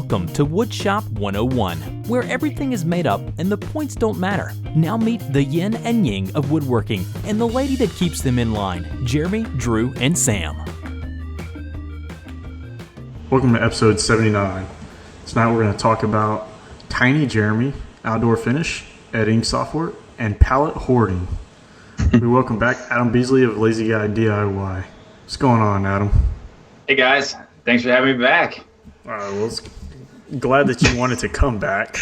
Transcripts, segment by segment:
Welcome to Woodshop 101, where everything is made up and the points don't matter. Now meet the yin and yang of woodworking and the lady that keeps them in line, Jeremy, Drew, and Sam. Welcome to episode 79. Tonight we're going to talk about Tiny Jeremy, outdoor finish, editing software, and pallet hoarding. We welcome back Adam Beasley of Lazy Guy DIY. What's going on, Adam? Hey guys, thanks for having me back. Glad that you wanted to come back.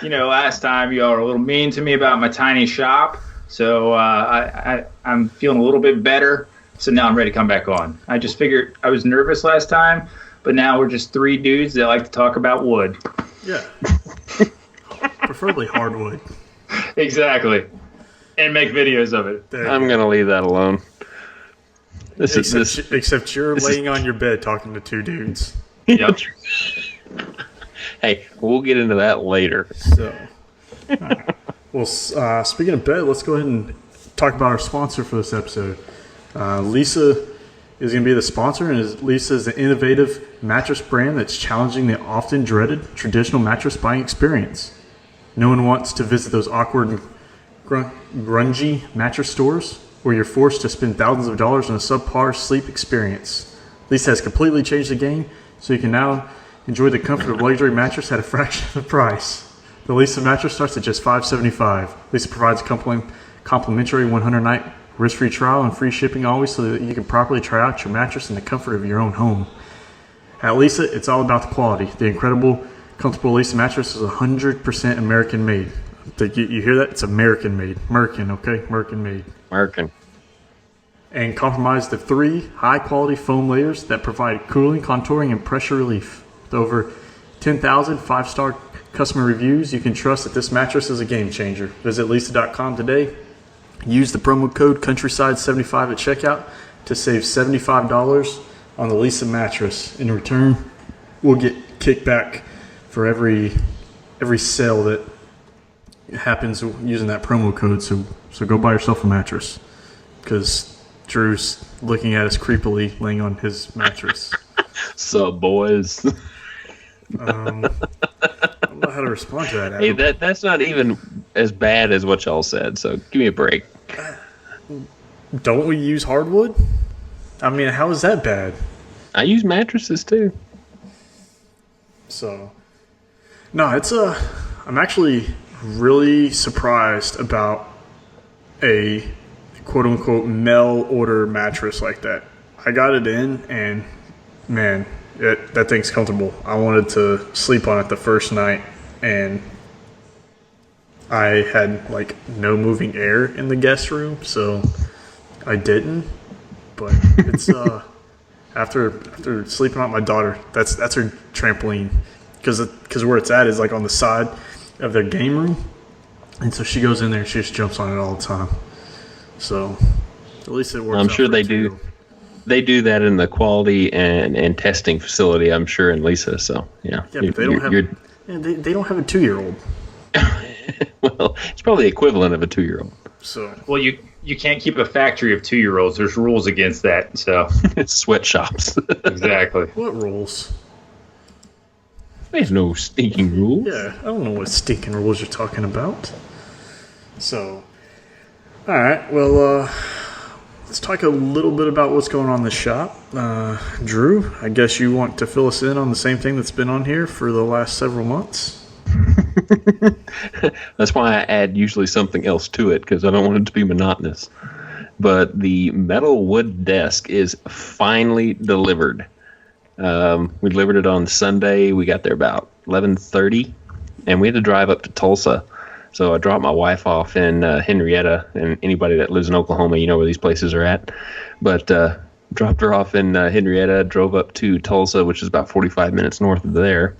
Last time y'all were a little mean to me about my tiny shop, so I'm feeling a little bit better. So now I'm ready to come back on. I just figured I was nervous last time, but now we're just three dudes that like to talk about wood. Yeah. Preferably hardwood. Exactly. And make videos of it. I'm going to leave that alone. Except you're laying on your bed talking to two dudes. Yep. Hey, we'll get into that later. So, right. Well, speaking of bed, let's go ahead and talk about our sponsor for this episode. Lisa is going to be the sponsor, and Lisa is an innovative mattress brand that's challenging the often dreaded traditional mattress buying experience. No one wants to visit those awkward, grungy mattress stores where you're forced to spend thousands of dollars on a subpar sleep experience. Lisa has completely changed the game, so you can now enjoy the comfort of luxury mattress at a fraction of the price. The Lisa mattress starts at just $575. Lisa provides a complimentary 100-night risk-free trial and free shipping always, so that you can properly try out your mattress in the comfort of your own home. At Lisa, it's all about the quality. The incredible, comfortable Lisa mattress is 100% American-made. You hear that? It's American-made. American, okay? American-made. American. And comprised of 3 high-quality foam layers that provide cooling, contouring, and pressure relief. With over 10,000 5-star customer reviews, you can trust that this mattress is a game changer. Visit lisa.com today. Use the promo code Countryside75 at checkout to save $75 on the Lisa mattress. In return, we'll get kickback for every sale that happens using that promo code. So go buy yourself a mattress, because Drew's looking at us creepily laying on his mattress. Sup, boys? I don't know how to respond to that, Adam. Hey, that's not even as bad as what y'all said, so give me a break. Don't we use hardwood? I mean, how is that bad? I use mattresses too. So, no, I'm actually really surprised about a quote-unquote mail order mattress like that. I got it in, and man, that thing's comfortable. I wanted to sleep on it the first night, and I had like no moving air in the guest room, so I didn't. But it's after sleeping on my daughter, that's her trampoline, because where it's at is like on the side of their game room, and so she goes in there and she just jumps on it all the time. So at least it works. I'm sure they do. They do that in the quality and testing facility, I'm sure, in Lisa. So yeah. Yeah, but they don't have a 2-year-old. Well, it's probably the equivalent of a 2-year-old. So Well, you can't keep a factory of 2-year-olds. There's rules against that. So It's sweatshops. exactly. what rules? There's no stinking rules. Yeah, I don't know what stinking rules you're talking about. So, all right, well, let's talk a little bit about what's going on in the shop. Drew, I guess you want to fill us in on the same thing that's been on here for the last several months? That's why I add usually something else to it, because I don't want it to be monotonous. But the metal wood desk is finally delivered. We delivered it on Sunday. We got there about 11:30, and we had to drive up to Tulsa. So I dropped my wife off in Henrietta, and anybody that lives in Oklahoma, you know where these places are at. But dropped her off in Henrietta, drove up to Tulsa, which is about 45 minutes north of there.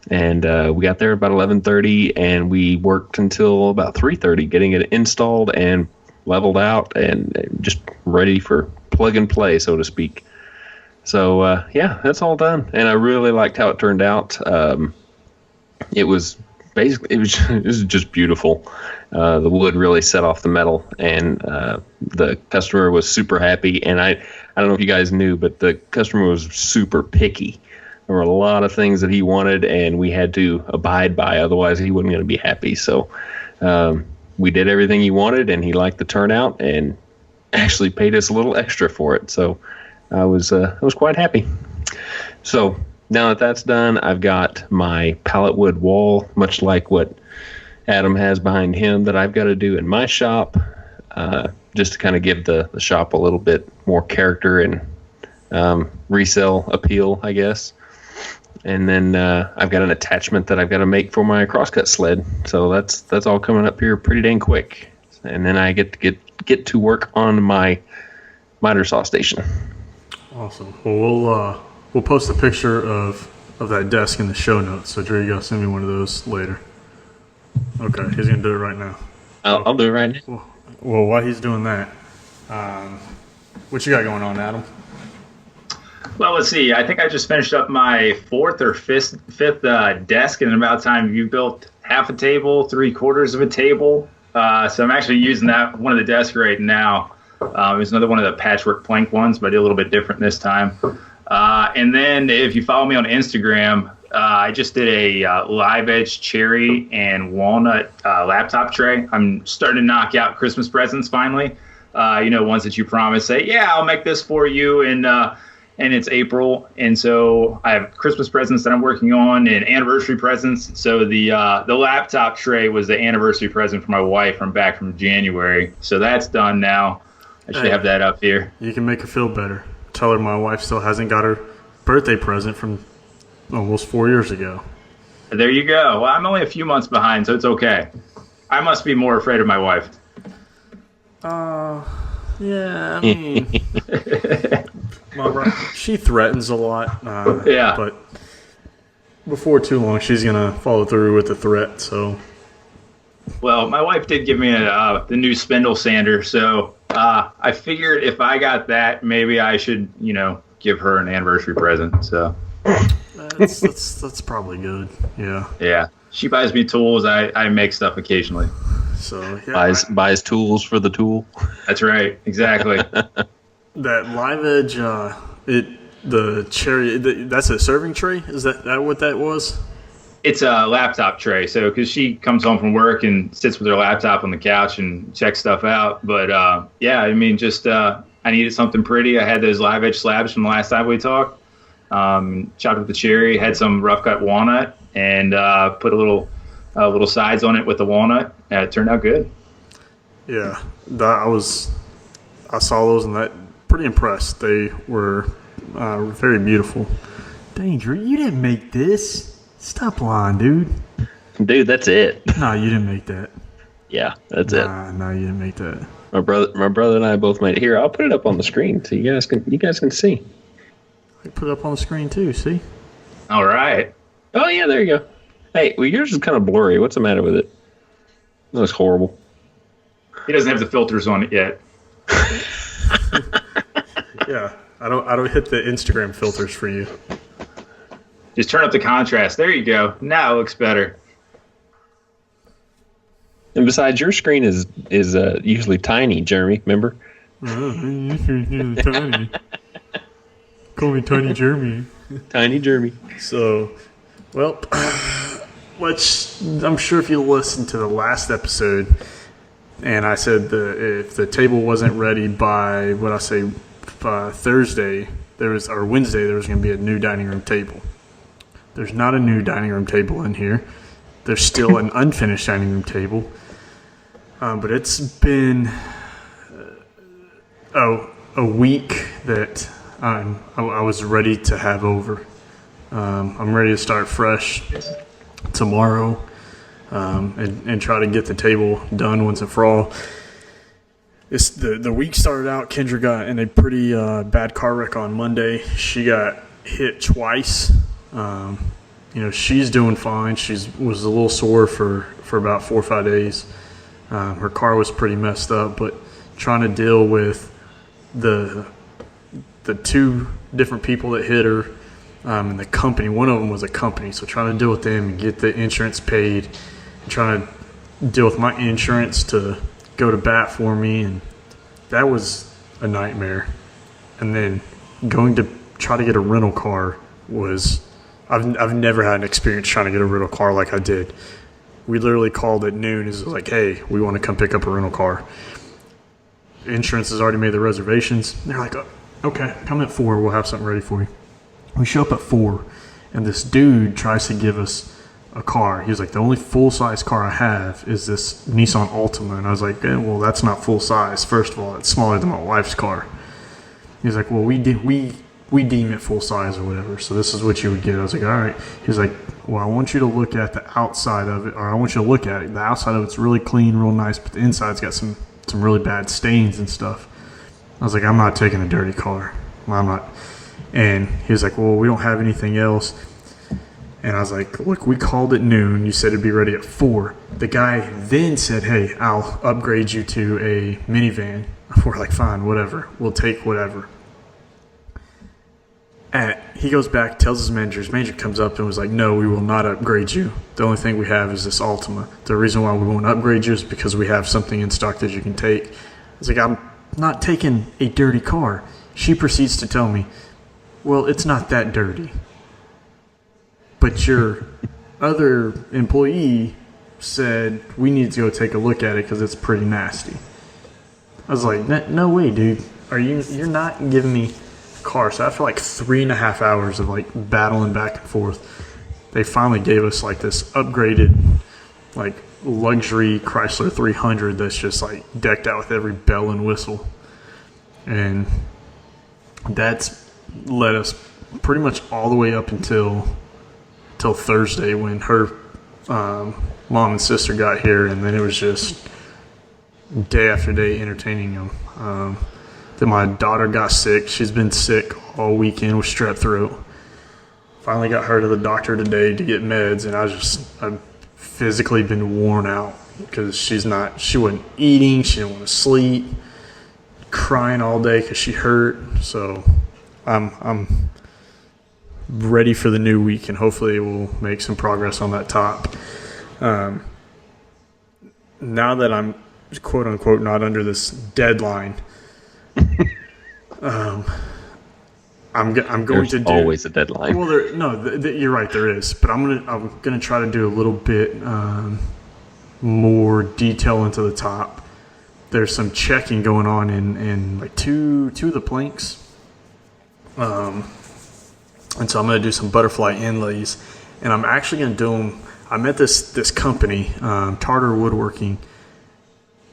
And we got there about 11:30, and we worked until about 3:30 getting it installed and leveled out and just ready for plug and play, so to speak. So, yeah, that's all done. And I really liked how it turned out. It was just beautiful. The wood really set off the metal, and the customer was super happy. And I don't know if you guys knew, but the customer was super picky. there were a lot of things that he wanted, and we had to abide by. Otherwise, he wasn't going to be happy. So we did everything he wanted, and he liked the turnout, and actually paid us a little extra for it. So I was quite happy. So now that that's done, I've got my pallet wood wall, much like what Adam has behind him, that I've got to do in my shop, just to kind of give the shop a little bit more character and resale appeal, I guess. And then I've got an attachment that I've got to make for my Crosscut Sled. So that's all coming up here pretty dang quick. And then I get to work on my miter saw station. Awesome. Well, we'll post a picture of that desk in the show notes. So Drew, you gotta send me one of those later. Okay, he's gonna do it right now. I'll do it right now. Well, while he's doing that, what you got going on, Adam? Well, let's see. I think I just finished up my fourth or fifth desk, and about time you built half a table, 3/4 of a table. So I'm actually using that one of the desks right now. It's another one of the patchwork plank ones, but I did a little bit different this time. And then if you follow me on Instagram, I just did a live edge cherry and walnut laptop tray. I'm starting to knock out Christmas presents finally. Ones that you promise, say, yeah, I'll make this for you. And it's April. And so I have Christmas presents that I'm working on and anniversary presents. So the laptop tray was the anniversary present for my wife from back from January. So that's done now. I should have that up here. You can make her feel better. Tell her my wife still hasn't got her birthday present from almost 4 years ago. There you go. Well, I'm only a few months behind, so it's okay. I must be more afraid of my wife. Yeah, I mean, she threatens a lot. Yeah. But before too long, she's going to follow through with the threat, so. Well, my wife did give me the new spindle sander, so I figured if I got that, maybe I should, give her an anniversary present. So that's probably good. Yeah. Yeah. She buys me tools. I make stuff occasionally. So yeah, buys tools for the tool. That's right. Exactly. That live edge, the cherry. That's a serving tray. Is that what that was? It's a laptop tray. So, because she comes home from work and sits with her laptop on the couch and checks stuff out. But I needed something pretty. I had those live edge slabs from the last time we talked. Chopped up the cherry, had some rough cut walnut, and put a little sides on it with the walnut. It turned out good. Yeah, I saw those and that pretty impressed. They were very beautiful. Dang, Drew, you didn't make this. Stop lying, dude. Dude, that's it. No, you didn't make that. Yeah, that's it. No, you didn't make that. My brother and I both made it. Here, I'll put it up on the screen so you guys can see. I put it up on the screen too. See? All right. Oh yeah, there you go. Hey, well, yours is kind of blurry. What's the matter with it? That looks horrible. He doesn't have the filters on it yet. Yeah, I don't hit the Instagram filters for you. Just turn up the contrast. There you go. Now it looks better. And besides, your screen is usually tiny, Jeremy. Remember? Tiny. Call me Tiny Jeremy. Tiny Jeremy. So, well, I'm sure if you listened to the last episode, and I said if the table wasn't ready by Thursday, or Wednesday, there was going to be a new dining room table. There's not a new dining room table in here. There's still an unfinished dining room table. But it's been a week that I was ready to have over. I'm ready to start fresh tomorrow and try to get the table done once and for all. The week started out, Kendra got in a pretty bad car wreck on Monday. She got hit twice. She's doing fine. She was a little sore for about 4 or 5 days. Her car was pretty messed up, but trying to deal with the two different people that hit her and the company. One of them was a company, so trying to deal with them and get the insurance paid, and trying to deal with my insurance to go to bat for me, and that was a nightmare. And then going to try to get a rental car was I've never had an experience trying to get a rental car like I did. We literally called at noon. It's like, hey, we want to come pick up a rental car. Insurance has already made the reservations. They're like, oh, okay, come at 4. We'll have something ready for you. We show up at 4, and this dude tries to give us a car. He was like, the only full-size car I have is this Nissan Altima. And I was like, well, that's not full-size. First of all, it's smaller than my wife's car. He's like, well, we deem it full-size or whatever, so this is what you would get. I was like, all right. He's like, well, I want you to look at the outside of it, or I want you to look at it. The outside of it's really clean, real nice, but the inside's got some really bad stains and stuff. I was like, I'm not taking a dirty car. I'm not. And he was like, well, we don't have anything else. And I was like, look, we called at noon. You said it'd be ready at 4. The guy then said, hey, I'll upgrade you to a minivan. We're like, fine, whatever. We'll take whatever. He goes back, tells his manager. His manager comes up and was like, no, we will not upgrade you. The only thing we have is this Altima. The reason why we won't upgrade you is because we have something in stock that you can take. I was like, I'm not taking a dirty car. She proceeds to tell me, well, it's not that dirty. But your other employee said we need to go take a look at it because it's pretty nasty. I was like, no way, dude. You're not giving me a car. So after like 3.5 hours of like battling back and forth, they finally gave us like this upgraded like luxury Chrysler 300 that's just like decked out with every bell and whistle. And that's led us pretty much all the way up until Thursday when her mom and sister got here, and then it was just day after day entertaining them. Then my daughter got sick. She's been sick all weekend with strep throat. Finally got her to the doctor today to get meds, and I've physically been worn out because she wasn't eating, she didn't want to sleep, crying all day because she hurt. So I'm ready for the new week, and hopefully we'll make some progress on that top. Now that I'm quote unquote not under this deadline, I'm going There's to do always a deadline. Well, you're right, there is, but I'm gonna try to do a little bit more detail into the top. There's some checking going on in like two of the planks. And so I'm going to do some butterfly inlays, and I'm actually going to do them. I met this company, Tartar Woodworking,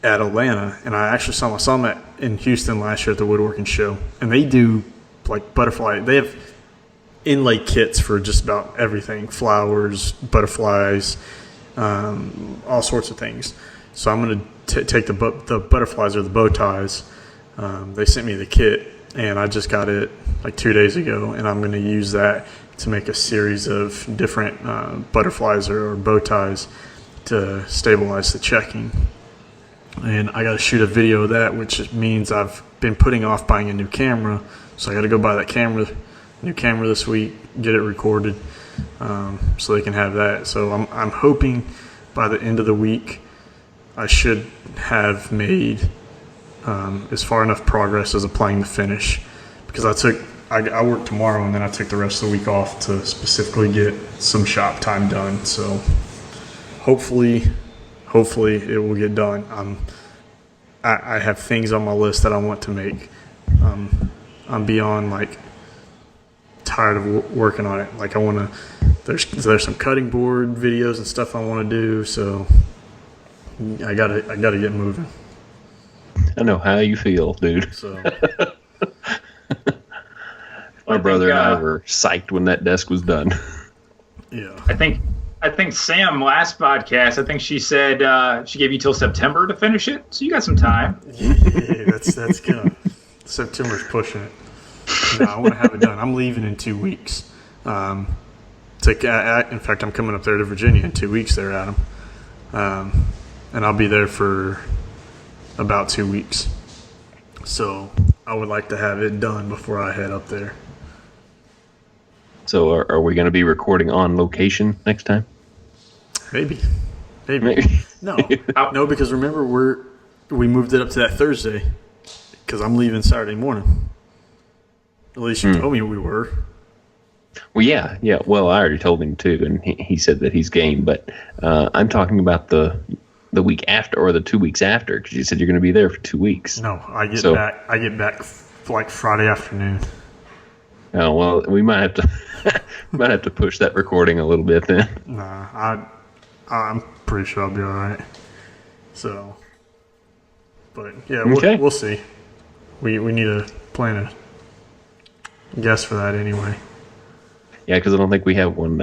at Atlanta, and I actually saw them in Houston last year at the woodworking show, and they do like butterfly. They have inlay kits for just about everything: flowers, butterflies, all sorts of things. So I'm going to take the butterflies or the bow ties. They sent me the kit, and I just got it like 2 days ago, and I'm going to use that to make a series of different butterflies or bow ties to stabilize the checking. And I got to shoot a video of that, which means I've been putting off buying a new camera, so I got to go buy that new camera this week, get it recorded, so they can have that. So I'm hoping by the end of the week I should have made as far enough progress as applying the finish, because I work tomorrow, and then I took the rest of the week off to specifically get some shop time done. So hopefully it will get done. I have things on my list that I want to make. I'm beyond like tired of working on it. Like there's some cutting board videos and stuff I want to do. So I gotta get moving. I know how you feel, dude. So my brother and I were psyched when that desk was done. Yeah. I think Sam last podcast, I think she said she gave you till September to finish it, so you got some time. Yeah, that's kind of September's pushing it. No, I want to have it done. I'm leaving in 2 weeks. In fact, I'm coming up there to Virginia in 2 weeks there, Adam. And I'll be there for about 2 weeks. So I would like to have it done before I head up there. So are we going to be recording on location next time? Maybe. No, because remember we moved it up to that Thursday because I'm leaving Saturday morning. At least you told me we were. Well, yeah. Well, I already told him too, and he said that he's game. But I'm talking about the week after or the 2 weeks after, because you said you're going to be there for 2 weeks. No, I get back like Friday afternoon. Oh well, we might have to push that recording a little bit then. Nah, I'm pretty sure I'll be all right. So, but yeah, we'll see. We need to plan a guess for that anyway. Yeah, because I don't think we have one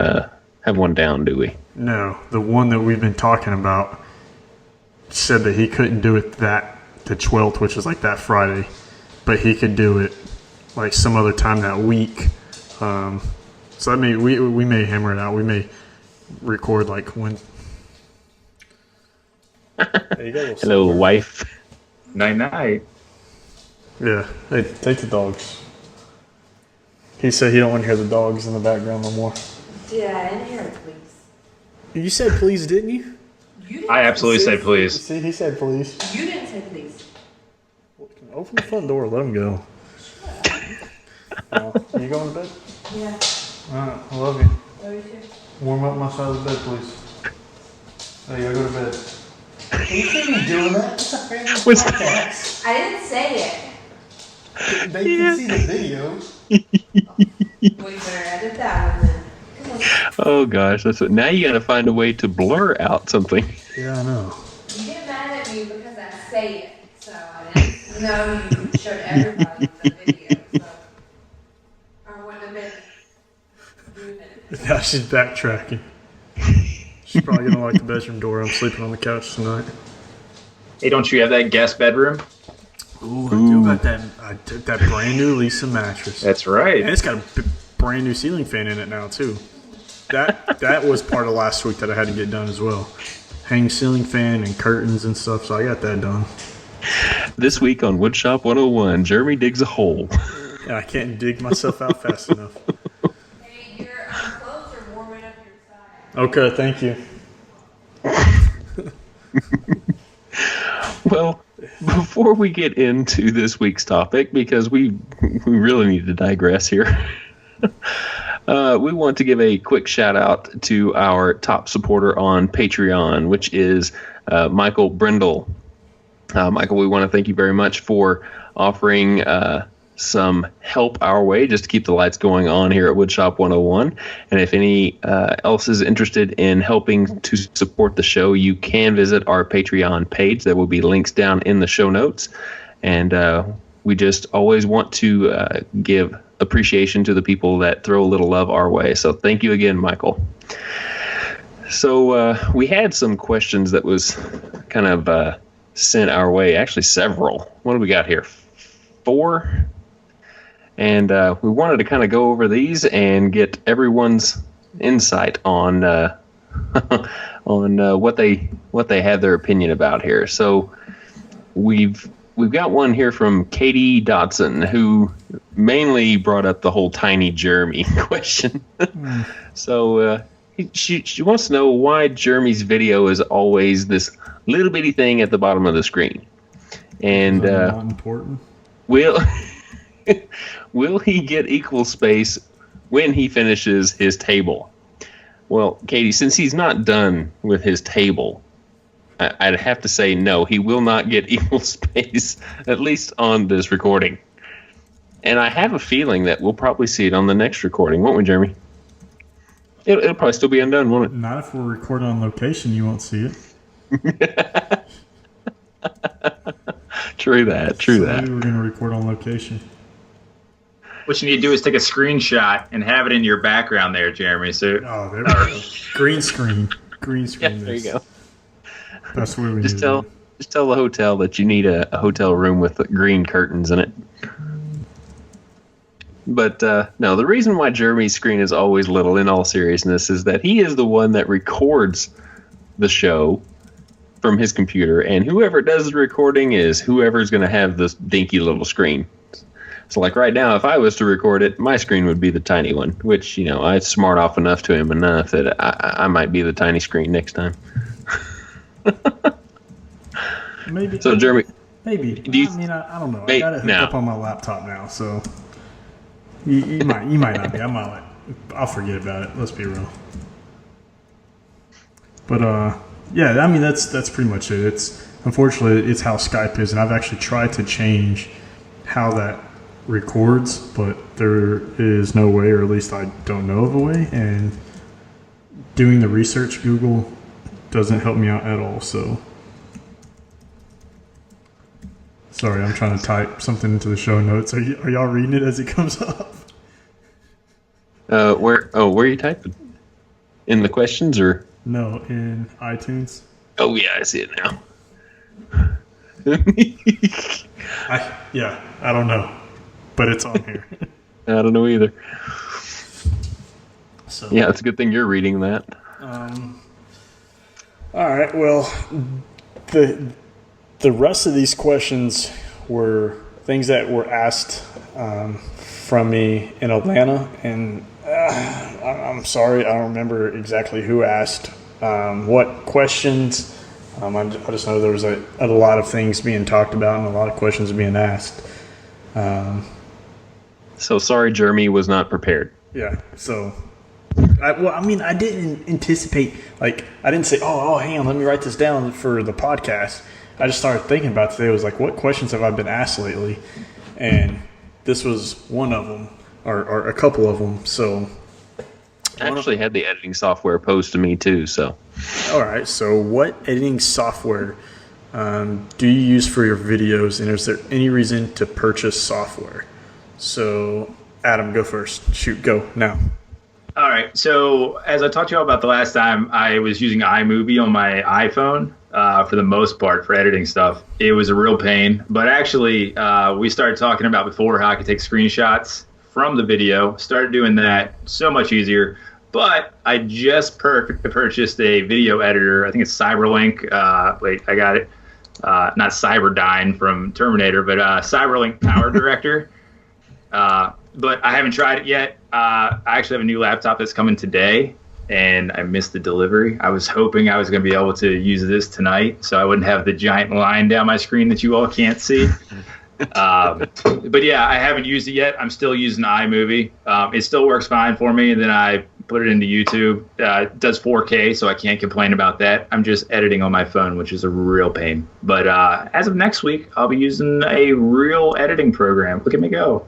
down, do we? No, the one that we've been talking about said that he couldn't do it the 12th, which is like that Friday, but he could do it like some other time that week. So we may hammer it out. We may record like when. There you go. Hello, wife. Night. Yeah. Hey, take the dogs. He said he don't want to hear the dogs in the background no more. Yeah, I didn't hear it, please. You said please, didn't you? I absolutely say please. See, he said please. You didn't say please. Open the front door. Let him go. You going to bed? Yeah. All right. I love you. Love you too. Warm up my side of the bed, please. Hey, I go to bed. You can't be doing that. It's a family podcast. I didn't say it. They can see the video. We better edit that one then. Oh gosh, that's what. Now you got to find a way to blur out something. Yeah, I know. You get mad at me because I say it, so I didn't know you showed everybody the video. So I wouldn't have been doing it. Now she's backtracking. She's probably gonna like the bedroom door. I'm sleeping on the couch tonight. Hey, don't you have that guest bedroom? Ooh, I do got that. I took that brand new Lisa mattress. That's right. And it's got a brand new ceiling fan in it now too. That was part of last week that I had to get done as well. Hang ceiling fan and curtains and stuff. So I got that done. This week on Woodshop 101, Jeremy digs a hole. Yeah, I can't dig myself out fast enough. Hey, your clothes are warming up your side. Okay, thank you. Well, before we get into this week's topic, because we really need to digress here, we want to give a quick shout out to our top supporter on Patreon, which is Michael Brindle. Michael, we want to thank you very much for offering some help our way just to keep the lights going on here at Woodshop 101. And if any else is interested in helping to support the show, you can visit our Patreon page. There will be links down in the show notes. And we just always want to give appreciation to the people that throw a little love our way. So thank you again, Michael. So we had some questions that was kind of sent our way. Actually, several. What do we got here? 4? And we wanted to kind of go over these and get everyone's insight on on what they have their opinion about here. So we've got one here from Katie Dotson, who mainly brought up the whole tiny Jeremy question. So she wants to know why Jeremy's video is always this little bitty thing at the bottom of the screen, and not important. Will he get equal space when he finishes his table? Well, Katie, since he's not done with his table, I'd have to say no, he will not get equal space, at least on this recording. And I have a feeling that we'll probably see it on the next recording, won't we, Jeremy? It'll probably still be undone, won't it? Not if we're recording on location, you won't see it. True that. Maybe we're going to record on location. What you need to do is take a screenshot and have it in your background there, Jeremy. So, there we go. Green screen. Yeah, there you go. That's what we Just need tell the hotel that you need a hotel room with green curtains in it. But no, the reason why Jeremy's screen is always little, in all seriousness, is that he is the one that records the show from his computer, and whoever does the recording is whoever's going to have this dinky little screen. So like right now, if I was to record it, my screen would be the tiny one, which, I smart off enough to him enough that I might be the tiny screen next time. Maybe. So Jeremy, maybe. I don't know. I got it hooked up on my laptop now, so you might not be. I might I'll forget about it. Let's be real. But yeah, I mean that's pretty much it. Unfortunately it's how Skype is, and I've actually tried to change how that records, but there is no way, or at least I don't know of a way. And doing the research, Google doesn't help me out at all. So sorry, I'm trying to type something into the show notes. Are y'all reading it as it comes up? Where are you typing? In the questions or? No, in iTunes. Oh yeah, I see it now. I don't know, but it's on here. I don't know either. So yeah, it's a good thing you're reading that. All right. Well, the rest of these questions were things that were asked from me in Atlanta, and I'm sorry, I don't remember exactly who asked what questions. I just know there was a lot of things being talked about and a lot of questions being asked. So sorry, Jeremy was not prepared. Yeah. So, I didn't anticipate, like, I didn't say, oh, hang on, let me write this down for the podcast. I just started thinking about today. It was like, what questions have I been asked lately? And this was one of them, or a couple of them. So I actually had the editing software posed to me too. So, all right. So, what editing software do you use for your videos, and is there any reason to purchase software? So, Adam, go first. Shoot, go now. All right. So as I talked to you all about the last time, I was using iMovie on my iPhone for the most part for editing stuff. It was a real pain. But actually, we started talking about before how I could take screenshots from the video. Started doing that. So much easier. But I just purchased a video editor. I think it's Cyberlink. Wait, I got it. Not Cyberdyne from Terminator, but Cyberlink Power Director. But I haven't tried it yet. I actually have a new laptop that's coming today, and I missed the delivery. I was hoping I was going to be able to use this tonight, so I wouldn't have the giant line down my screen that you all can't see. But yeah, I haven't used it yet. I'm still using iMovie. It still works fine for me, and then I put it into YouTube. It does 4K, so I can't complain about that. I'm just editing on my phone, which is a real pain. But as of next week, I'll be using a real editing program. Look at me go.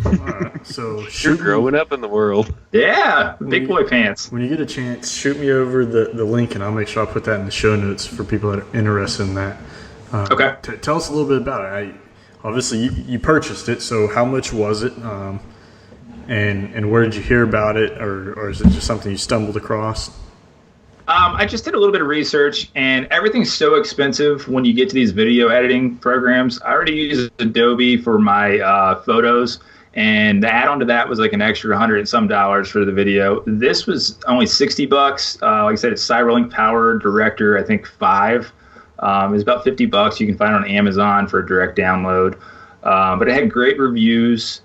All right, so you're growing up in the world. Yeah, big boy pants. When you get a chance, shoot me over the link, and I'll make sure I put that in the show notes for people that are interested in that. Okay. Tell us a little bit about it. Obviously, you purchased it, so how much was it? And where did you hear about it, or is it just something you stumbled across? I just did a little bit of research, and everything's so expensive when you get to these video editing programs. I already use Adobe for my photos, and the add-on to that was like an extra $100 and some for the video. This was only $60. Like I said, it's Cyberlink Power Director, I think 5. It's about $50. You can find it on Amazon for a direct download. But it had great reviews.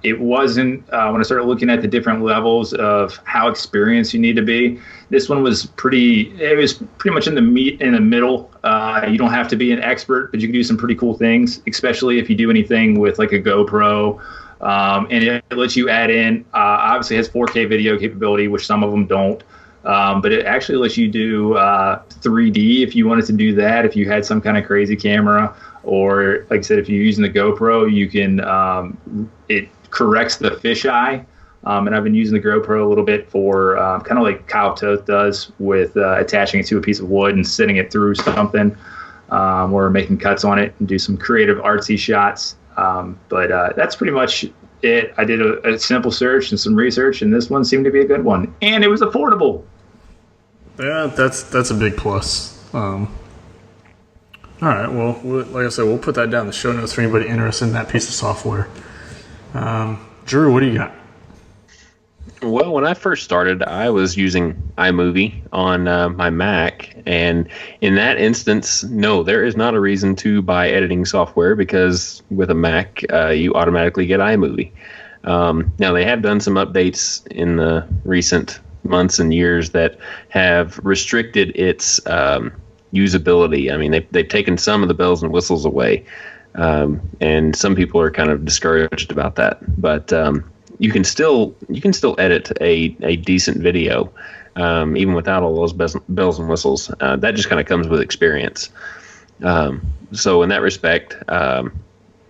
It wasn't, when I started looking at the different levels of how experienced you need to be, this one was pretty much in the middle. You don't have to be an expert, but you can do some pretty cool things, especially if you do anything with like a GoPro. And it lets you add in, obviously it has 4K video capability, which some of them don't. But it actually lets you do 3D if you wanted to do that, if you had some kind of crazy camera. Or, like I said, if you're using the GoPro, you can, it corrects the fisheye. And I've been using the GoPro a little bit for kind of like Kyle Toth does with attaching it to a piece of wood and sitting it through something, or making cuts on it and do some creative artsy shots. But that's pretty much it. I did a simple search and some research, and this one seemed to be a good one. And it was affordable. Yeah, that's a big plus. All right, well, like I said, we'll put that down in the show notes for anybody interested in that piece of software. Drew, what do you got? Well, when I first started, I was using iMovie on my Mac, and in that instance, no, there is not a reason to buy editing software because with a Mac, you automatically get iMovie. Now, they have done some updates in the recent months and years that have restricted its usability. I mean, they've taken some of the bells and whistles away, and some people are kind of discouraged about that. But you can still edit a decent video, even without all those bells and whistles. That just kind of comes with experience. So in that respect,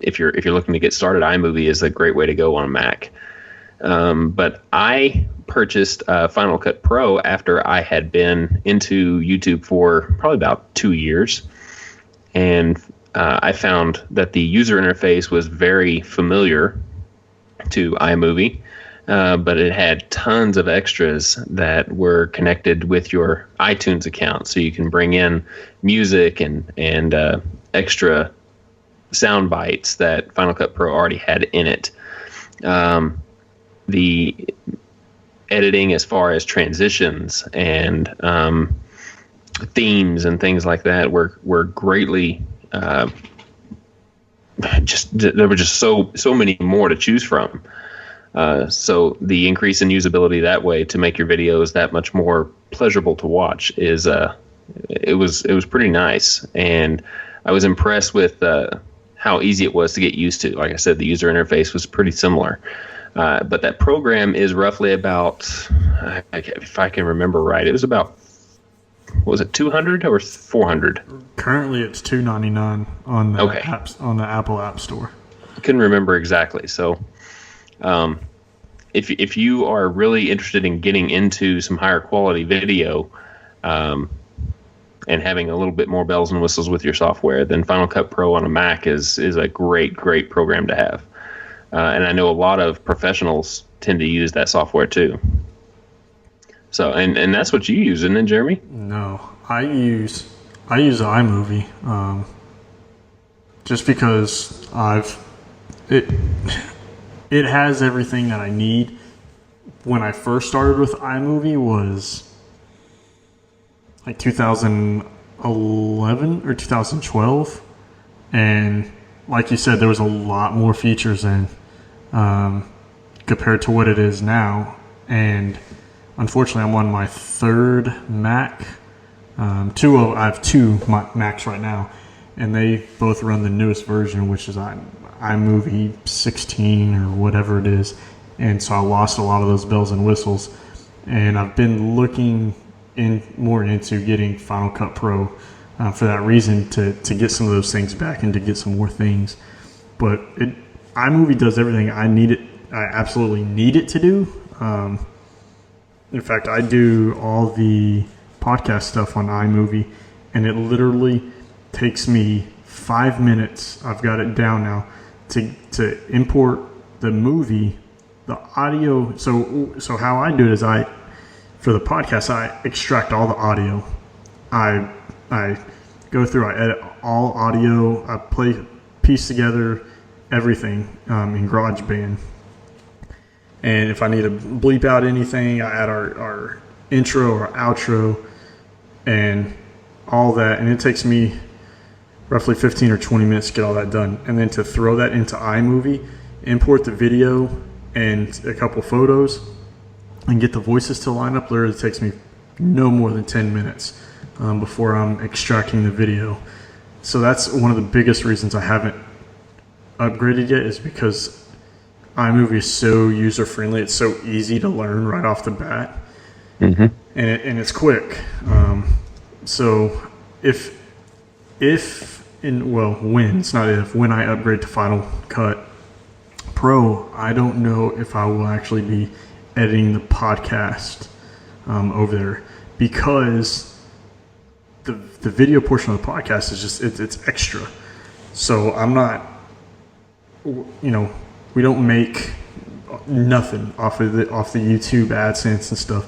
if you're looking to get started, iMovie is a great way to go on a Mac. But I purchased Final Cut Pro after I had been into YouTube for probably about 2 years, and I found that the user interface was very familiar to iMovie, but it had tons of extras that were connected with your iTunes account, so you can bring in music and extra sound bites that Final Cut Pro already had in it. The editing as far as transitions and themes and things like that were greatly there were just so many more to choose from. So the increase in usability that way to make your videos that much more pleasurable to watch is it was pretty nice, and I was impressed with how easy it was to get used to. Like I said, the user interface was pretty similar. But that program is roughly about, if I can remember right, it was about, was it 200 or 400? Currently, it's $2.99 on the apps, on the Apple App Store. I couldn't remember exactly. So, if you are really interested in getting into some higher quality video, and having a little bit more bells and whistles with your software, then Final Cut Pro on a Mac is a great program to have. And I know a lot of professionals tend to use that software too. So, and that's what you use, isn't it, Jeremy? No, I use iMovie, just because it has everything that I need. When I first started with iMovie was like 2011 or 2012, and like you said, there was a lot more features in compared to what it is now. And unfortunately, I'm on my third Mac. I have two Macs right now, and they both run the newest version, which is iMovie 16 or whatever it is. And so I lost a lot of those bells and whistles. And I've been looking more into getting Final Cut Pro for that reason, to get some of those things back and to get some more things. But iMovie does everything I absolutely need it to do. In fact, I do all the podcast stuff on iMovie, and it literally takes me 5 minutes. I've got it down now to import the movie, the audio. So how I do it is for the podcast, I extract all the audio. I go through, I edit all audio, I piece together everything in GarageBand. And if I need to bleep out anything, I add our intro or outro and all that. And it takes me roughly 15 or 20 minutes to get all that done. And then to throw that into iMovie, import the video and a couple photos, and get the voices to line up, literally takes me no more than 10 minutes before I'm extracting the video. So that's one of the biggest reasons I haven't upgraded yet, is because iMovie is so user friendly. It's so easy to learn right off the bat, and it's quick. So when I upgrade to Final Cut Pro, I don't know if I will actually be editing the podcast over there, because the video portion of the podcast is just it's extra. So I'm not, we don't make nothing off the YouTube AdSense and stuff.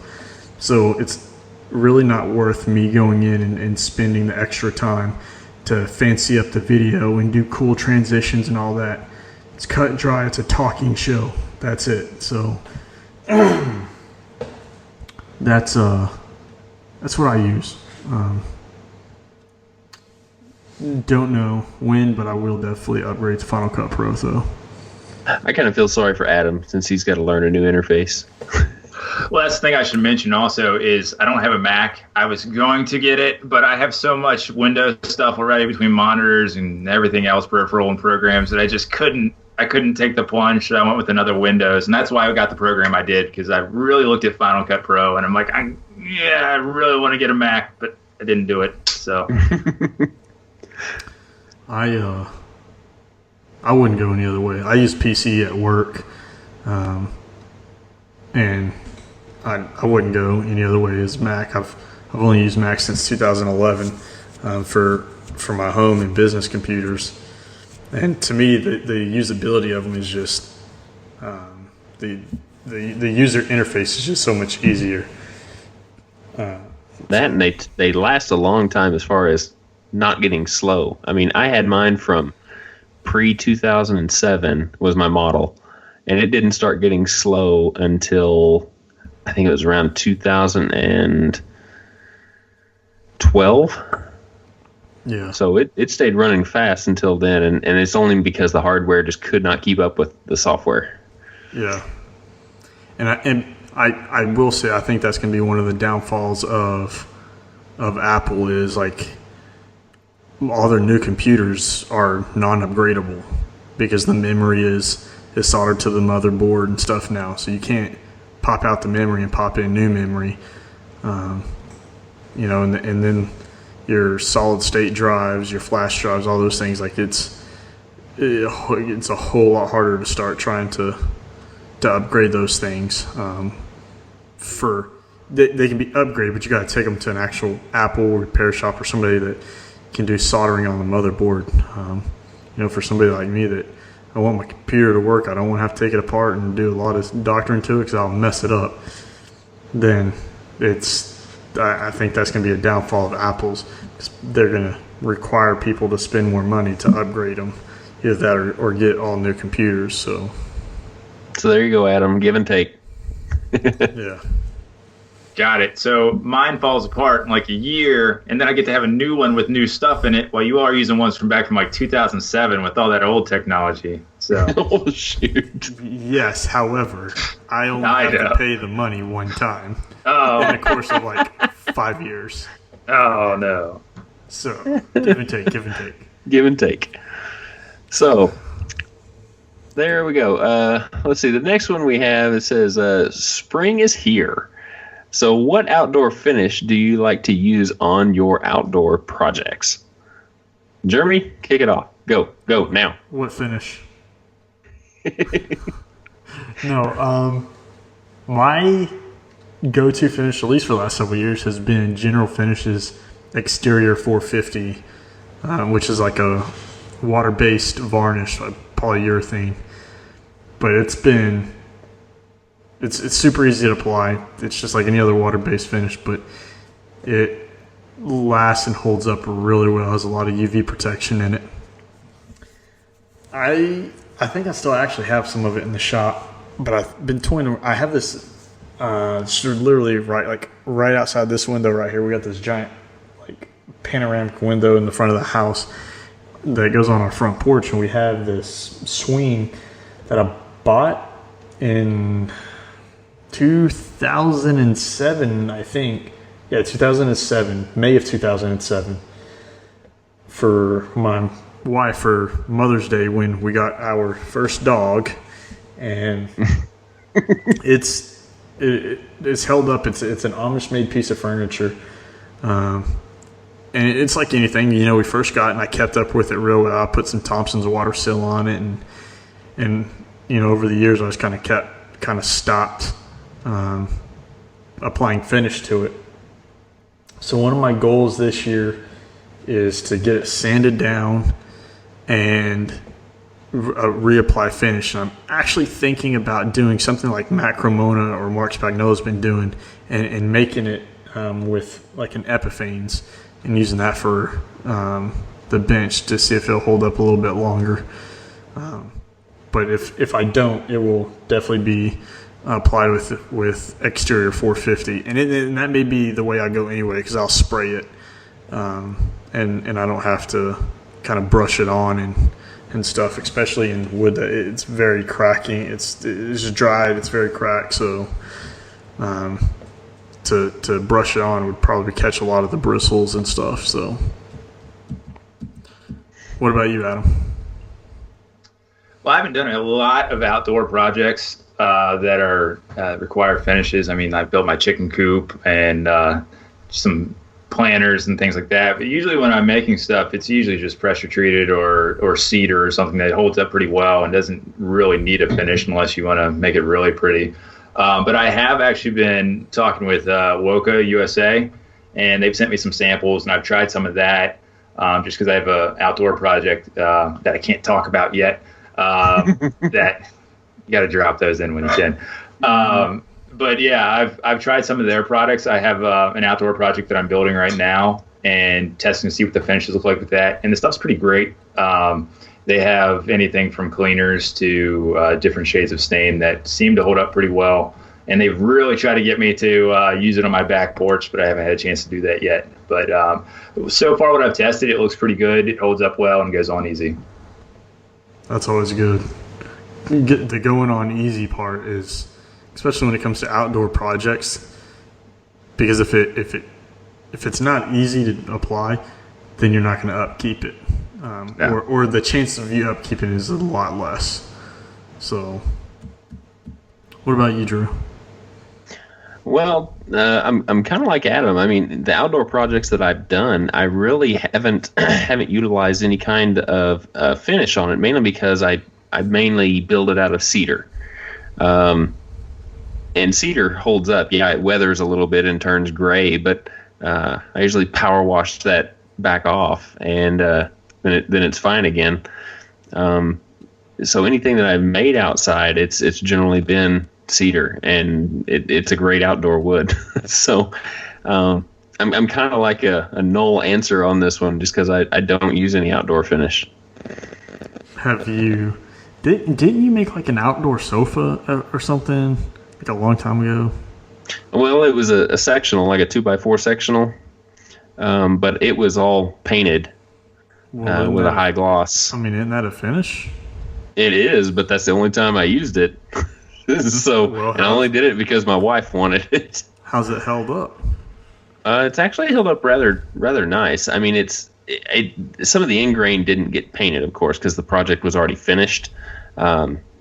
So it's really not worth me going in and spending the extra time to fancy up the video and do cool transitions and all that. It's cut and dry. It's a talking show. That's it. So that's what I use. Don't know when, but I will definitely upgrade to Final Cut Pro though. I kind of feel sorry for Adam, since he's got to learn a new interface. Well, that's the thing I should mention also is I don't have a Mac. I was going to get it, but I have so much Windows stuff already between monitors and everything else, peripheral and programs, that I just couldn't I couldn't take the plunge, so I went with another Windows, and that's why I got the program I did, because I really looked at Final Cut Pro, and I'm like, I really want to get a Mac, but I didn't do it. So I wouldn't go any other way. I use PC at work, and I wouldn't go any other way as Mac. I've only used Mac since 2011 for my home and business computers. And to me, the usability of them is just the user interface is just so much easier. That and they last a long time as far as not getting slow. I mean, I had mine from pre-2007 was my model, and it didn't start getting slow until I think it was around 2012. Yeah. So it stayed running fast until then, and it's only because the hardware just could not keep up with the software. Yeah. And I will say I think that's going to be one of the downfalls of Apple is like all their new computers are non-upgradable because the memory is soldered to the motherboard and stuff now. So you can't pop out the memory and pop in new memory. And then your solid state drives, your flash drives, all those things, like it's a whole lot harder to start trying to upgrade those things. They can be upgraded, but you got to take them to an actual Apple repair shop or somebody that can do soldering on the motherboard. For somebody like me that I want my computer to work, I don't want to have to take it apart and do a lot of doctoring to it because I'll mess it up. Then I think that's going to be a downfall of Apple's. They're going to require people to spend more money to upgrade them, either that or get all new computers. So there you go, Adam. Give and take. Yeah. got it. So mine falls apart in like a year, and then I get to have a new one with new stuff in it, while you are using ones from back from like 2007 with all that old technology. So oh, shoot. Yes, however, I only have to pay the money one time in the course of like 5 years. Oh, no. So, give and take, give and take. Give and take. So, there we go. Let's see. The next one we have, it says, spring is here. So, what outdoor finish do you like to use on your outdoor projects? Jeremy, kick it off. Go now. What finish? No, my go-to finish, at least for the last several years, has been General Finishes Exterior 450, which is like a water-based varnish, like polyurethane. But it's super easy to apply. It's just like any other water-based finish, but it lasts and holds up really well. It has a lot of UV protection in it. I think I still actually have some of it in the shop, but I've been toying. I have this literally right outside this window right here. We got this giant like panoramic window in the front of the house that goes on our front porch, and we have this swing that I bought in 2007, I think. Yeah, 2007, May of 2007, for my wife for Mother's Day when we got our first dog, and it's held up. It's an Amish-made piece of furniture, and it's like anything. We first got it, and I kept up with it real well. I put some Thompson's water seal on it, and over the years I was kind of stopped applying finish to it. So one of my goals this year is to get it sanded down and reapply finish. And I'm actually thinking about doing something like Matt Cremona or Mark Spagnola's been doing, and making it with like an Epiphanes and using that for the bench to see if it'll hold up a little bit longer. But if I don't, it will definitely be applied with Exterior 450, and that may be the way I go anyway, because I'll spray it, and I don't have to kind of brush it on and stuff, especially in wood that it's very cracking. It's just dried, it's very cracked, so to brush it on would probably catch a lot of the bristles and stuff. So what about you, Adam? Well, I haven't done a lot of outdoor projects that are require finishes. I mean, I built my chicken coop and some planters and things like that. But usually when I'm making stuff, it's usually just pressure treated or cedar or something that holds up pretty well and doesn't really need a finish unless you want to make it really pretty. But I have actually been talking with Woka USA, and they've sent me some samples, and I've tried some of that just because I have an outdoor project that I can't talk about yet. That you got to drop those in when you can. But yeah, I've tried some of their products. I have an outdoor project that I'm building right now and testing to see what the finishes look like with that. And the stuff's pretty great. They have anything from cleaners to different shades of stain that seem to hold up pretty well. And they've really tried to get me to use it on my back porch, but I haven't had a chance to do that yet. But so far what I've tested, it looks pretty good. It holds up well and goes on easy. That's always good. The going on easy part is, especially when it comes to outdoor projects, because if it's not easy to apply, then you're not going to upkeep it, or the chance of you upkeeping is a lot less. So, what about you, Drew? Well, I'm kind of like Adam. I mean, the outdoor projects that I've done, I really haven't utilized any kind of finish on it, mainly because I mainly build it out of cedar. And cedar holds up. Yeah, it weathers a little bit and turns gray, but I usually power wash that back off, and then it's fine again. So anything that I've made outside, it's generally been cedar, and it's a great outdoor wood. So I'm kind of like a null answer on this one, just because I don't use any outdoor finish. Have you? Didn't you make like an outdoor sofa or something? Like a long time ago? Well, it was a sectional, like a 2x4 sectional, but it was all painted with a high gloss. I mean, isn't that a finish? It is, but that's the only time I used it. And I only did it because my wife wanted it. How's it held up? It's actually held up rather nice. I mean, some of the ingrain didn't get painted, of course, because the project was already finished.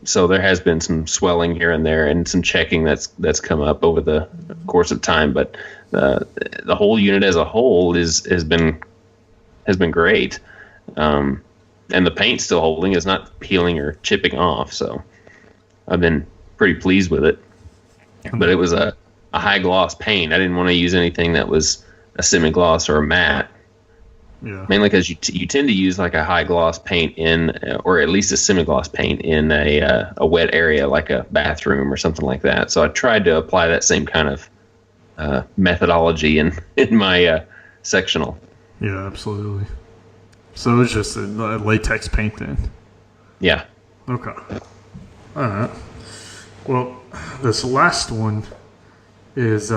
So there has been some swelling here and there, and some checking that's come up over the course of time. But the whole unit as a whole has been great, and the paint still holding, is not peeling or chipping off. So I've been pretty pleased with it. But it was a high gloss paint. I didn't want to use anything that was a semi gloss or a matte. Yeah. Mainly because you tend to use like a high gloss paint or at least a semi gloss paint in a wet area like a bathroom or something like that. So I tried to apply that same kind of methodology in my sectional. Yeah, absolutely. So it was just a latex paint then. Yeah. Okay. All right. Well, this last one is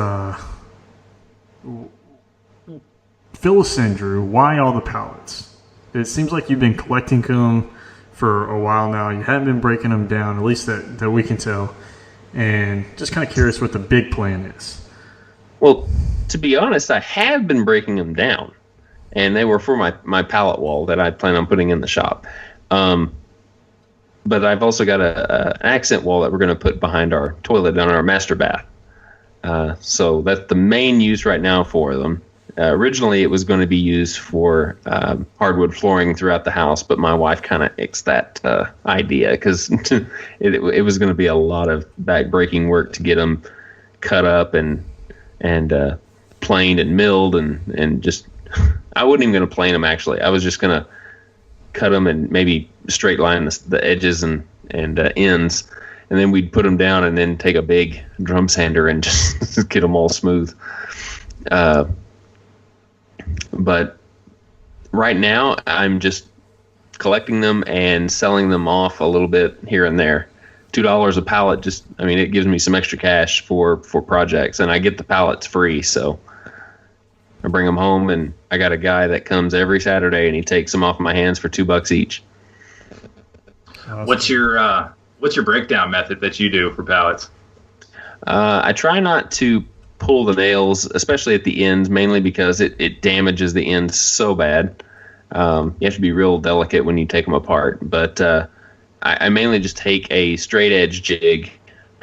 fill us in, Drew. Why all the pallets? It seems like you've been collecting them for a while now. You haven't been breaking them down, at least that we can tell. And just kind of curious what the big plan is. Well, to be honest, I have been breaking them down. And they were for my pallet wall that I plan on putting in the shop. But I've also got an accent wall that we're going to put behind our toilet down in our master bath. So that's the main use right now for them. Originally, it was going to be used for hardwood flooring throughout the house, but my wife kind of ixed that idea because it was going to be a lot of back-breaking work to get them cut up and planed and milled and just. I wasn't even going to plane them, actually. I was just going to cut them and maybe straight line the edges and ends, and then we'd put them down and then take a big drum sander and just get them all smooth. But right now, I'm just collecting them and selling them off a little bit here and there. $2 a pallet, it gives me some extra cash for projects, and I get the pallets free, so I bring them home, and I got a guy that comes every Saturday, and he takes them off my hands for $2 each. Awesome. What's your breakdown method that you do for pallets? I try not to pull the nails, especially at the ends, mainly because it damages the ends so bad. You have to be real delicate when you take them apart. But I mainly just take a straight edge jig,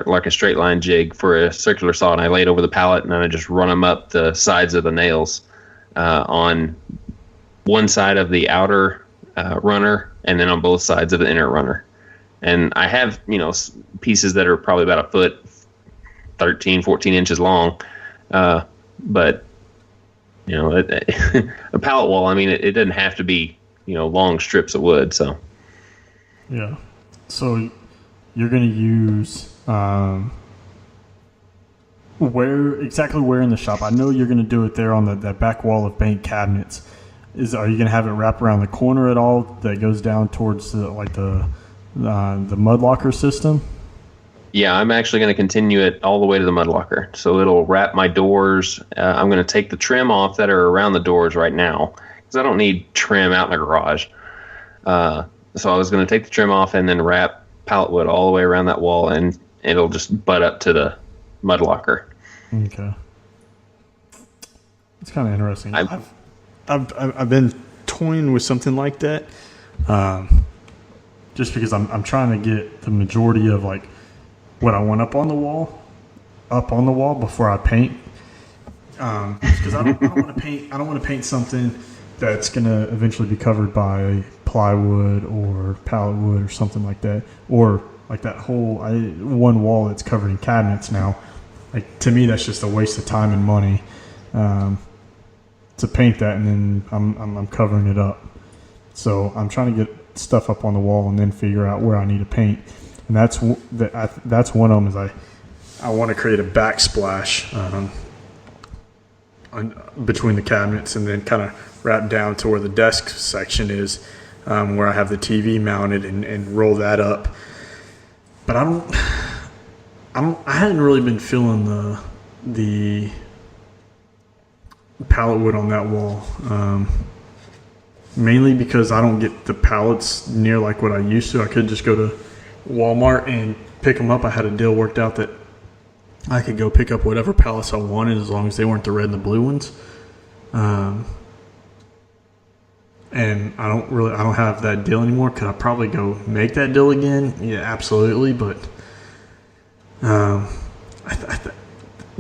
like a straight line jig for a circular saw, and I lay it over the pallet, and then I just run them up the sides of the nails on one side of the outer runner, and then on both sides of the inner runner. And I have, pieces that are probably about a foot, 13, 14 inches long. But, a pallet wall, I mean, it doesn't have to be, long strips of wood. So, yeah. So you're going to use where in the shop? I know you're going to do it there on that back wall of bank cabinets. Are you going to have it wrap around the corner at all that goes down towards the mud locker system? Yeah, I'm actually going to continue it all the way to the mud locker. So it'll wrap my doors. I'm going to take the trim off that are around the doors right now because I don't need trim out in the garage. So I was going to take the trim off and then wrap pallet wood all the way around that wall, and it'll just butt up to the mud locker. Okay. It's kind of interesting. I've been toying with something like that, just because I'm trying to get the majority of like what I want up on the wall before I paint. Because I don't want to paint. I don't want to paint something that's going to eventually be covered by plywood or pallet wood or something like that, or like that whole one wall that's covered in cabinets now. Like, to me, that's just a waste of time and money to paint that, and then I'm covering it up. So I'm trying to get stuff up on the wall and then figure out where I need to paint. And that's one of them is I want to create a backsplash between the cabinets, and then kind of wrap down to where the desk section is, where I have the TV mounted, and roll that up. But I hadn't really been feeling the pallet wood on that wall, mainly because I don't get the pallets near like what I used to. I could just go to Walmart and pick them up. I had a deal worked out that I could go pick up whatever pallets I wanted as long as they weren't the red and the blue ones. And I don't have that deal anymore. Could I probably go make that deal again? Yeah, absolutely. But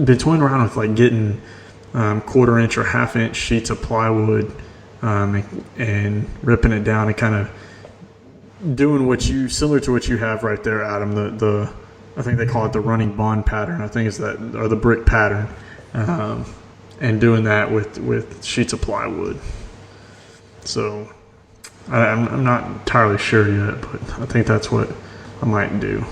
been toying around with like getting 1/4 inch or 1/2 inch sheets of plywood, and ripping it down and kind of doing similar to what you have right there, Adam. The I think they call it the running bond pattern. I think it's that, or the brick pattern, and doing that with sheets of plywood. So I'm not entirely sure yet, but I think that's what I might do.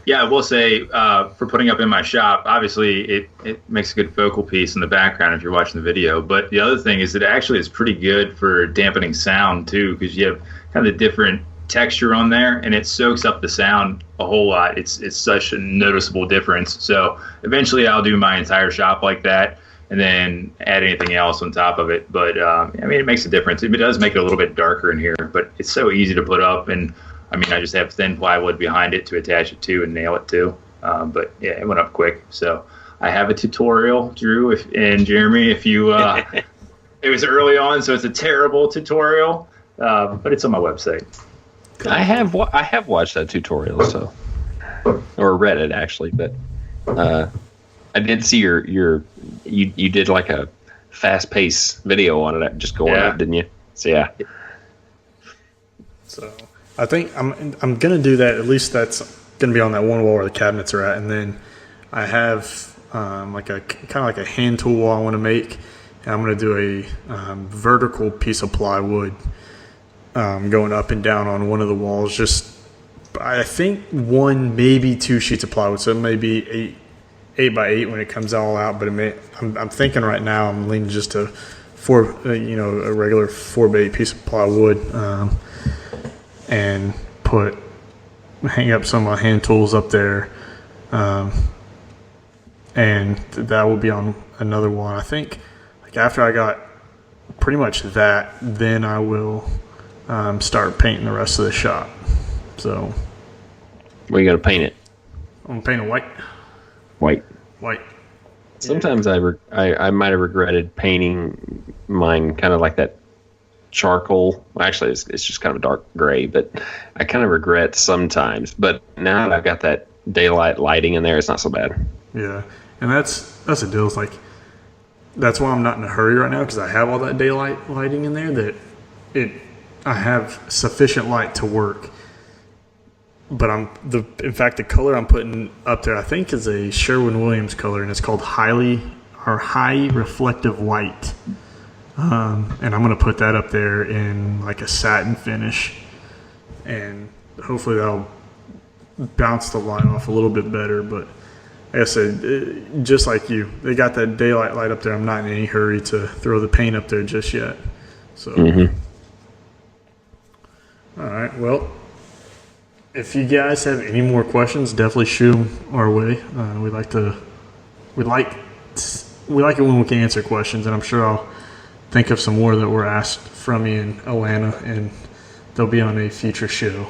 Yeah, I will say, for putting up in my shop, obviously it makes a good focal piece in the background if you're watching the video. But the other thing is it actually is pretty good for dampening sound too, because you have kind of the different texture on there, and it soaks up the sound a whole lot. It's such a noticeable difference. So eventually I'll do my entire shop like that, and then add anything else on top of it. But I mean, it makes a difference. It does make it a little bit darker in here, but it's so easy to put up. And I mean, I just have thin plywood behind it to attach it to and nail it to. But yeah, it went up quick. So I have a tutorial, Drew and Jeremy, if you, it was early on, so it's a terrible tutorial, but it's on my website. I have watched that tutorial, so, or read it actually, but I did see you did like a fast paced video on it, just going up, didn't you? So yeah. So I think I'm gonna do that. At least that's gonna be on that one wall where the cabinets are at, and then I have like a kind of like a hand tool I want to make. And I'm gonna do a vertical piece of plywood going up and down on one of the walls. Just I think 1, maybe 2 sheets of plywood, so it may be 8 by 8 when it comes all out. But it may. I'm thinking right now I'm leaning just to a regular 4 by 8 piece of plywood. And hang up some of my hand tools up there, and that will be on another one. I think like after I got pretty much that, then I will start painting the rest of the shop. So, where you gonna paint it? I'm gonna paint it white. White. Sometimes I might have regretted painting mine kind of like that charcoal. Well, actually, it's just kind of a dark gray, but I kind of regret sometimes. But now that I've got that daylight lighting in there, it's not so bad. Yeah, and that's the deal. It's like that's why I'm not in a hurry right now, because I have all that daylight lighting in there that I have sufficient light to work. But in fact the color I'm putting up there I think is a Sherwin-Williams color, and it's called high reflective white. And I'm gonna put that up there in like a satin finish, and hopefully that'll bounce the light off a little bit better. But like I said, just like you, they got that daylight light up there. I'm not in any hurry to throw the paint up there just yet. So, All right. Well, if you guys have any more questions, definitely shoot them our way. We like it when we can answer questions, and I'm sure I'll think of some more that were asked from you in Atlanta, and they'll be on a future show.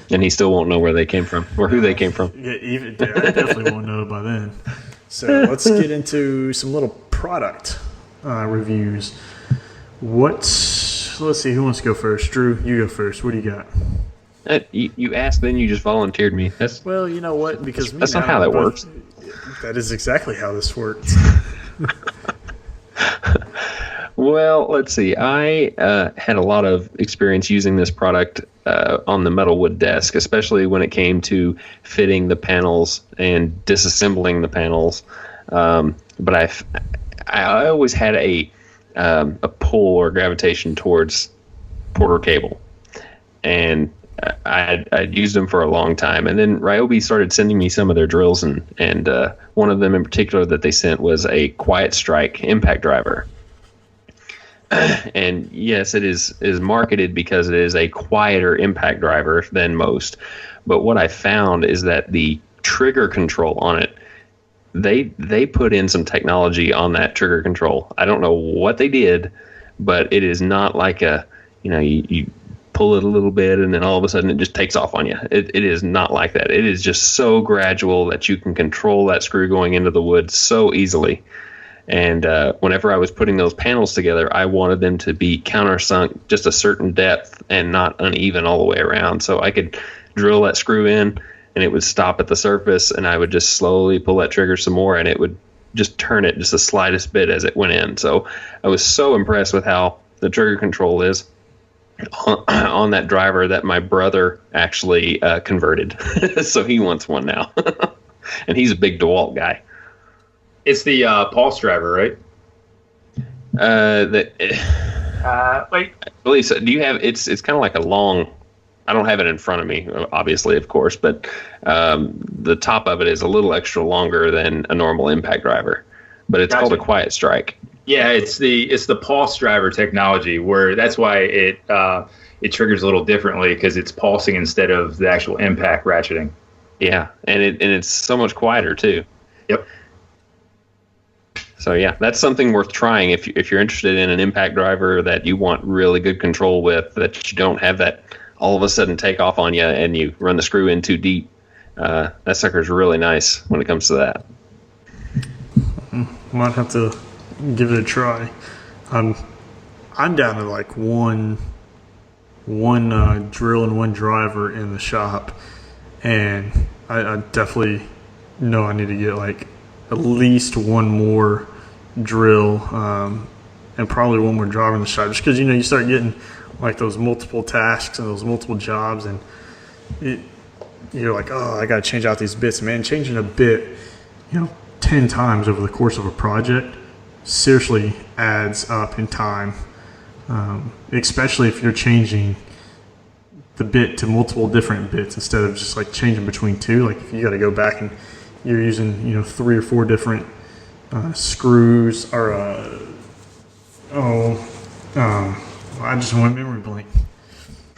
And he still won't know where they came from or who they came from. Yeah, I definitely won't know by then. So let's get into some little product reviews. Let's see, who wants to go first? Drew, you go first. What do you got? You asked, then you just volunteered me. Well, you know what? Because that's not how that works. That is exactly how this works. Well, let's see. I had a lot of experience using this product on the metal wood desk, especially when it came to fitting the panels and disassembling the panels. But I always had a pull or gravitation towards Porter cable, and I'd used them for a long time. And then Ryobi started sending me some of their drills, and one of them in particular that they sent was a Quiet Strike impact driver. And yes, it is marketed because it is a quieter impact driver than most. But what I found is that the trigger control on it, they put in some technology on that trigger control. I don't know what they did, but it is not like you pull it a little bit and then all of a sudden it just takes off on you. It is not like that. It is just so gradual that you can control that screw going into the wood so easily. And whenever I was putting those panels together, I wanted them to be countersunk just a certain depth and not uneven all the way around. So I could drill that screw in and it would stop at the surface, and I would just slowly pull that trigger some more, and it would just turn it just the slightest bit as it went in. So I was so impressed with how the trigger control is on that driver that my brother actually converted. So he wants one now. And he's a big DeWalt guy. It's the pulse driver, right? Wait. I believe so. Do you have? It's kind of like a long. I don't have it in front of me, obviously, of course, but the top of it is a little extra longer than a normal impact driver. But it's called a Quiet Strike. Yeah, it's the pulse driver technology, where that's why it triggers a little differently, because it's pulsing instead of the actual impact ratcheting. Yeah, and it's so much quieter too. Yep. So yeah, that's something worth trying if you're interested in an impact driver that you want really good control with, that you don't have that all of a sudden take off on you and you run the screw in too deep. That sucker's really nice when it comes to that. Might have to give it a try. I'm down to like one drill and one driver in the shop, and I definitely know I need to get like at least one more drill and probably one more driver in the shop, just because you start getting like those multiple tasks and those multiple jobs, and you're like, oh, I got to change out these bits. Man, changing a bit 10 times over the course of a project seriously adds up in time, especially if you're changing the bit to multiple different bits instead of just like changing between two. Like if you got to go back and you're using 3 or 4 different screws, or I just went memory blank.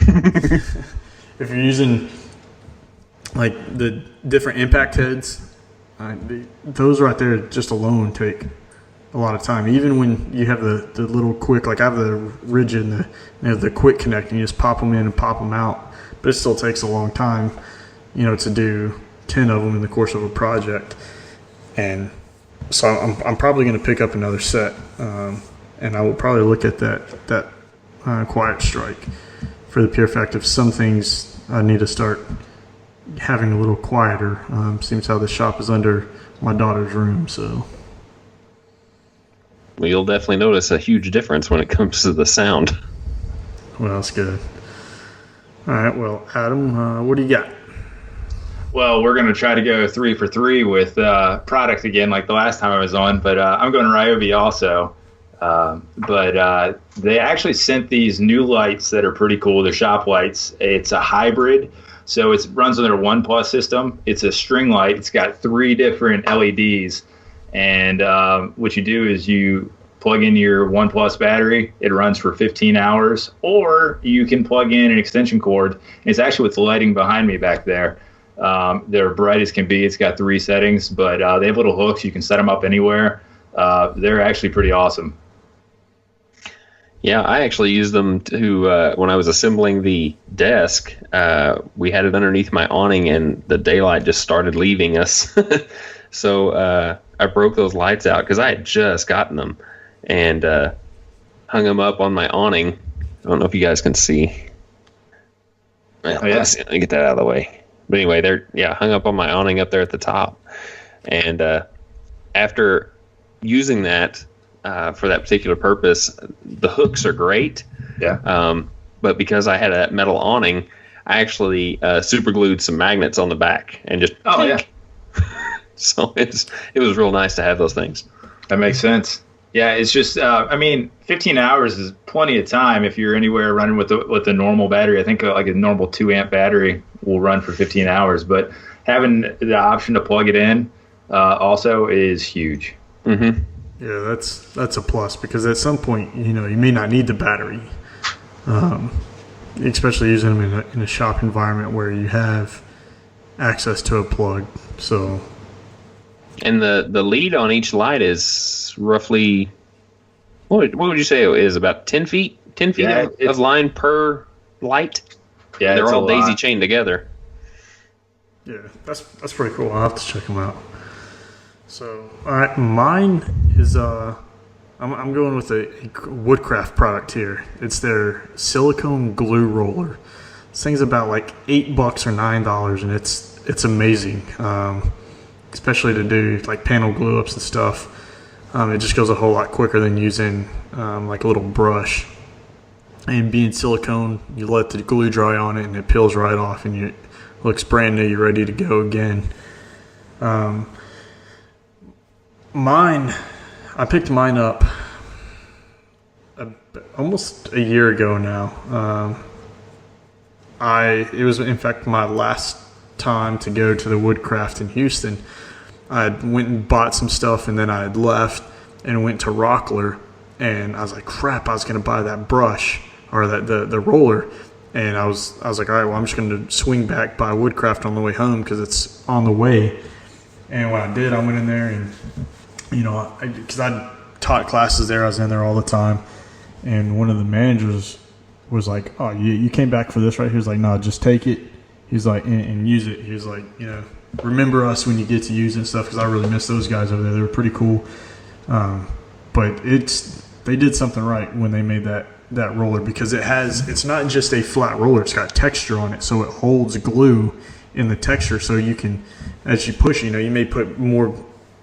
If you're using like the different impact heads, those right there just alone take a lot of time. Even when you have the little quick, like I have the rigid and the quick connect, and you just pop them in and pop them out, but it still takes a long time, to do 10 of them in the course of a project. And so I'm probably going to pick up another set, and I will probably look at that quiet strike for the pure fact of some things I need to start having a little quieter. Seems how the shop is under my daughter's room, so. Well, you'll definitely notice a huge difference when it comes to the sound. Well, that's good. All right, well, Adam, what do you got? Well, we're going to try to go 3 for 3 with product again, like the last time I was on, but I'm going to Ryobi also. But they actually sent these new lights that are pretty cool. They're shop lights. It's a hybrid, so it runs on their OnePlus system. It's a string light. It's got 3 different LEDs, and what you do is you plug in your OnePlus battery. It runs for 15 hours, or you can plug in an extension cord. And it's actually with the lighting behind me back there. They're bright as can be. It's got 3 settings, but they have little hooks. You can set them up anywhere. They're actually pretty awesome. Yeah, I actually used them to when I was assembling the desk. We had it underneath my awning, and the daylight just started leaving us. So I broke those lights out because I had just gotten them and hung them up on my awning. I don't know if you guys can see. Well, let me get that out of the way. But anyway, they're hung up on my awning up there at the top. And after using that for that particular purpose, the hooks are great. Yeah. But because I had a metal awning, I actually super glued some magnets on the back and just So it was real nice to have those things. That makes sense. Yeah, it's just 15 hours is plenty of time if you're anywhere running with the normal battery. I think like a normal 2 amp battery will run for 15 hours, but having the option to plug it in also is huge. Mm-hmm. Yeah, that's a plus because at some point, you may not need the battery, especially using them in a shop environment where you have access to a plug. So, and the lead on each light is roughly what would you say it is, about 10 feet? 10 feet of line per light. Yeah, they're all daisy chained together. Yeah, that's pretty cool. I'll have to check them out. So, all right, mine is I'm going with a Woodcraft product here. It's their silicone glue roller. This thing's about like $8 or $9, and it's amazing. Especially to do like panel glue ups and stuff. It just goes a whole lot quicker than using like a little brush. And being silicone, you let the glue dry on it, and it peels right off, and it looks brand new. You're ready to go again. I picked mine up almost a year ago now. It was in fact my last time to go to the Woodcraft in Houston. I went and bought some stuff, and then I had left and went to Rockler, and I was like, crap, I was going to buy that brush or the roller. And I was like, all right, well, I'm just going to swing back by Woodcraft on the way home because it's on the way. And what I did, I went in there and, because I taught classes there, I was in there all the time. And one of the managers was like, oh, you came back for this, right? He was like, no, just take it. He's like, and use it. He was like, remember us when you get to use it and stuff, because I really miss those guys over there. They were pretty cool. But they did something right when they made that roller, because it's not just a flat roller, it's got texture on it, so it holds glue in the texture, so you can, as you push, you may put more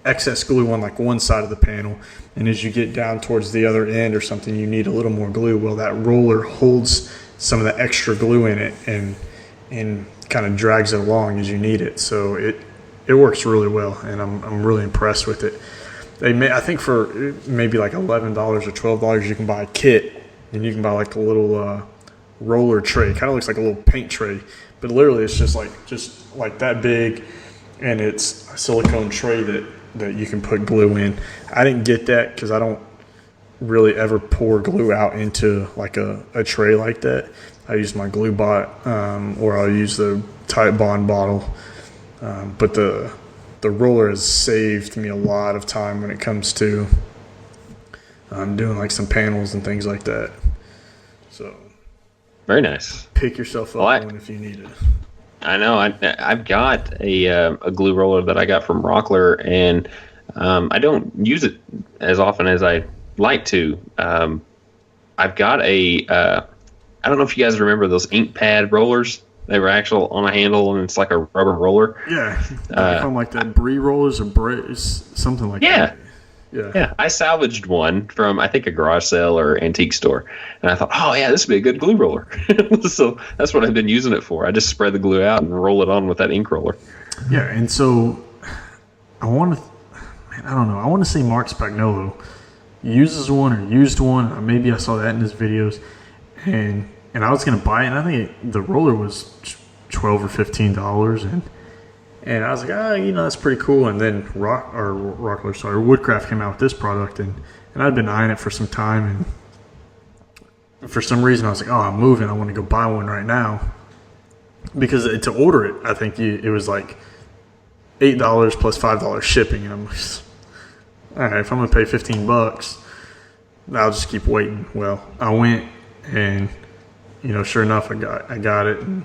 excess glue on like one side of the panel, and as you get down towards the other end or something, you need a little more glue. Well, that roller holds some of the extra glue in it and kind of drags it along as you need it, so it works really well, and I'm really impressed with it. I think for maybe like $11 or $12 you can buy a kit. And you can buy like a little roller tray. Kind of looks like a little paint tray, but literally it's just like that big, and it's a silicone tray that you can put glue in. I didn't get that because I don't really ever pour glue out into like a tray like that. I use my glue bot, or I'll use the Type Bond bottle. But the roller has saved me a lot of time when it comes to doing like some panels and things like that. So very nice. Pick yourself up one if you need it. I know. I've got a glue roller that I got from Rockler, and I don't use it as often as I like to. I I've got a. I don't know if you guys remember those ink pad rollers. They were actual on a handle, and it's like a rubber roller. Yeah, like that brie rollers or something like that. Yeah, I salvaged one from, I think, a garage sale or antique store. And I thought, oh, yeah, this would be a good glue roller. So that's what I've been using it for. I just spread the glue out and roll it on with that ink roller. Yeah, and so I don't know. I want to say Mark Spagnolo uses one or used one. Maybe I saw that in his videos. And I was going to buy it, and I think the roller was $12 or $15. And I was like, that's pretty cool. And then Woodcraft came out with this product, and I'd been eyeing it for some time. And for some reason, I was like, I'm moving. I want to go buy one right now. Because to order it, I think it was like $8 plus $5 shipping. And I'm like, all right, if I'm going to pay $15, I'll just keep waiting. Well, I went, and, sure enough, I got it. And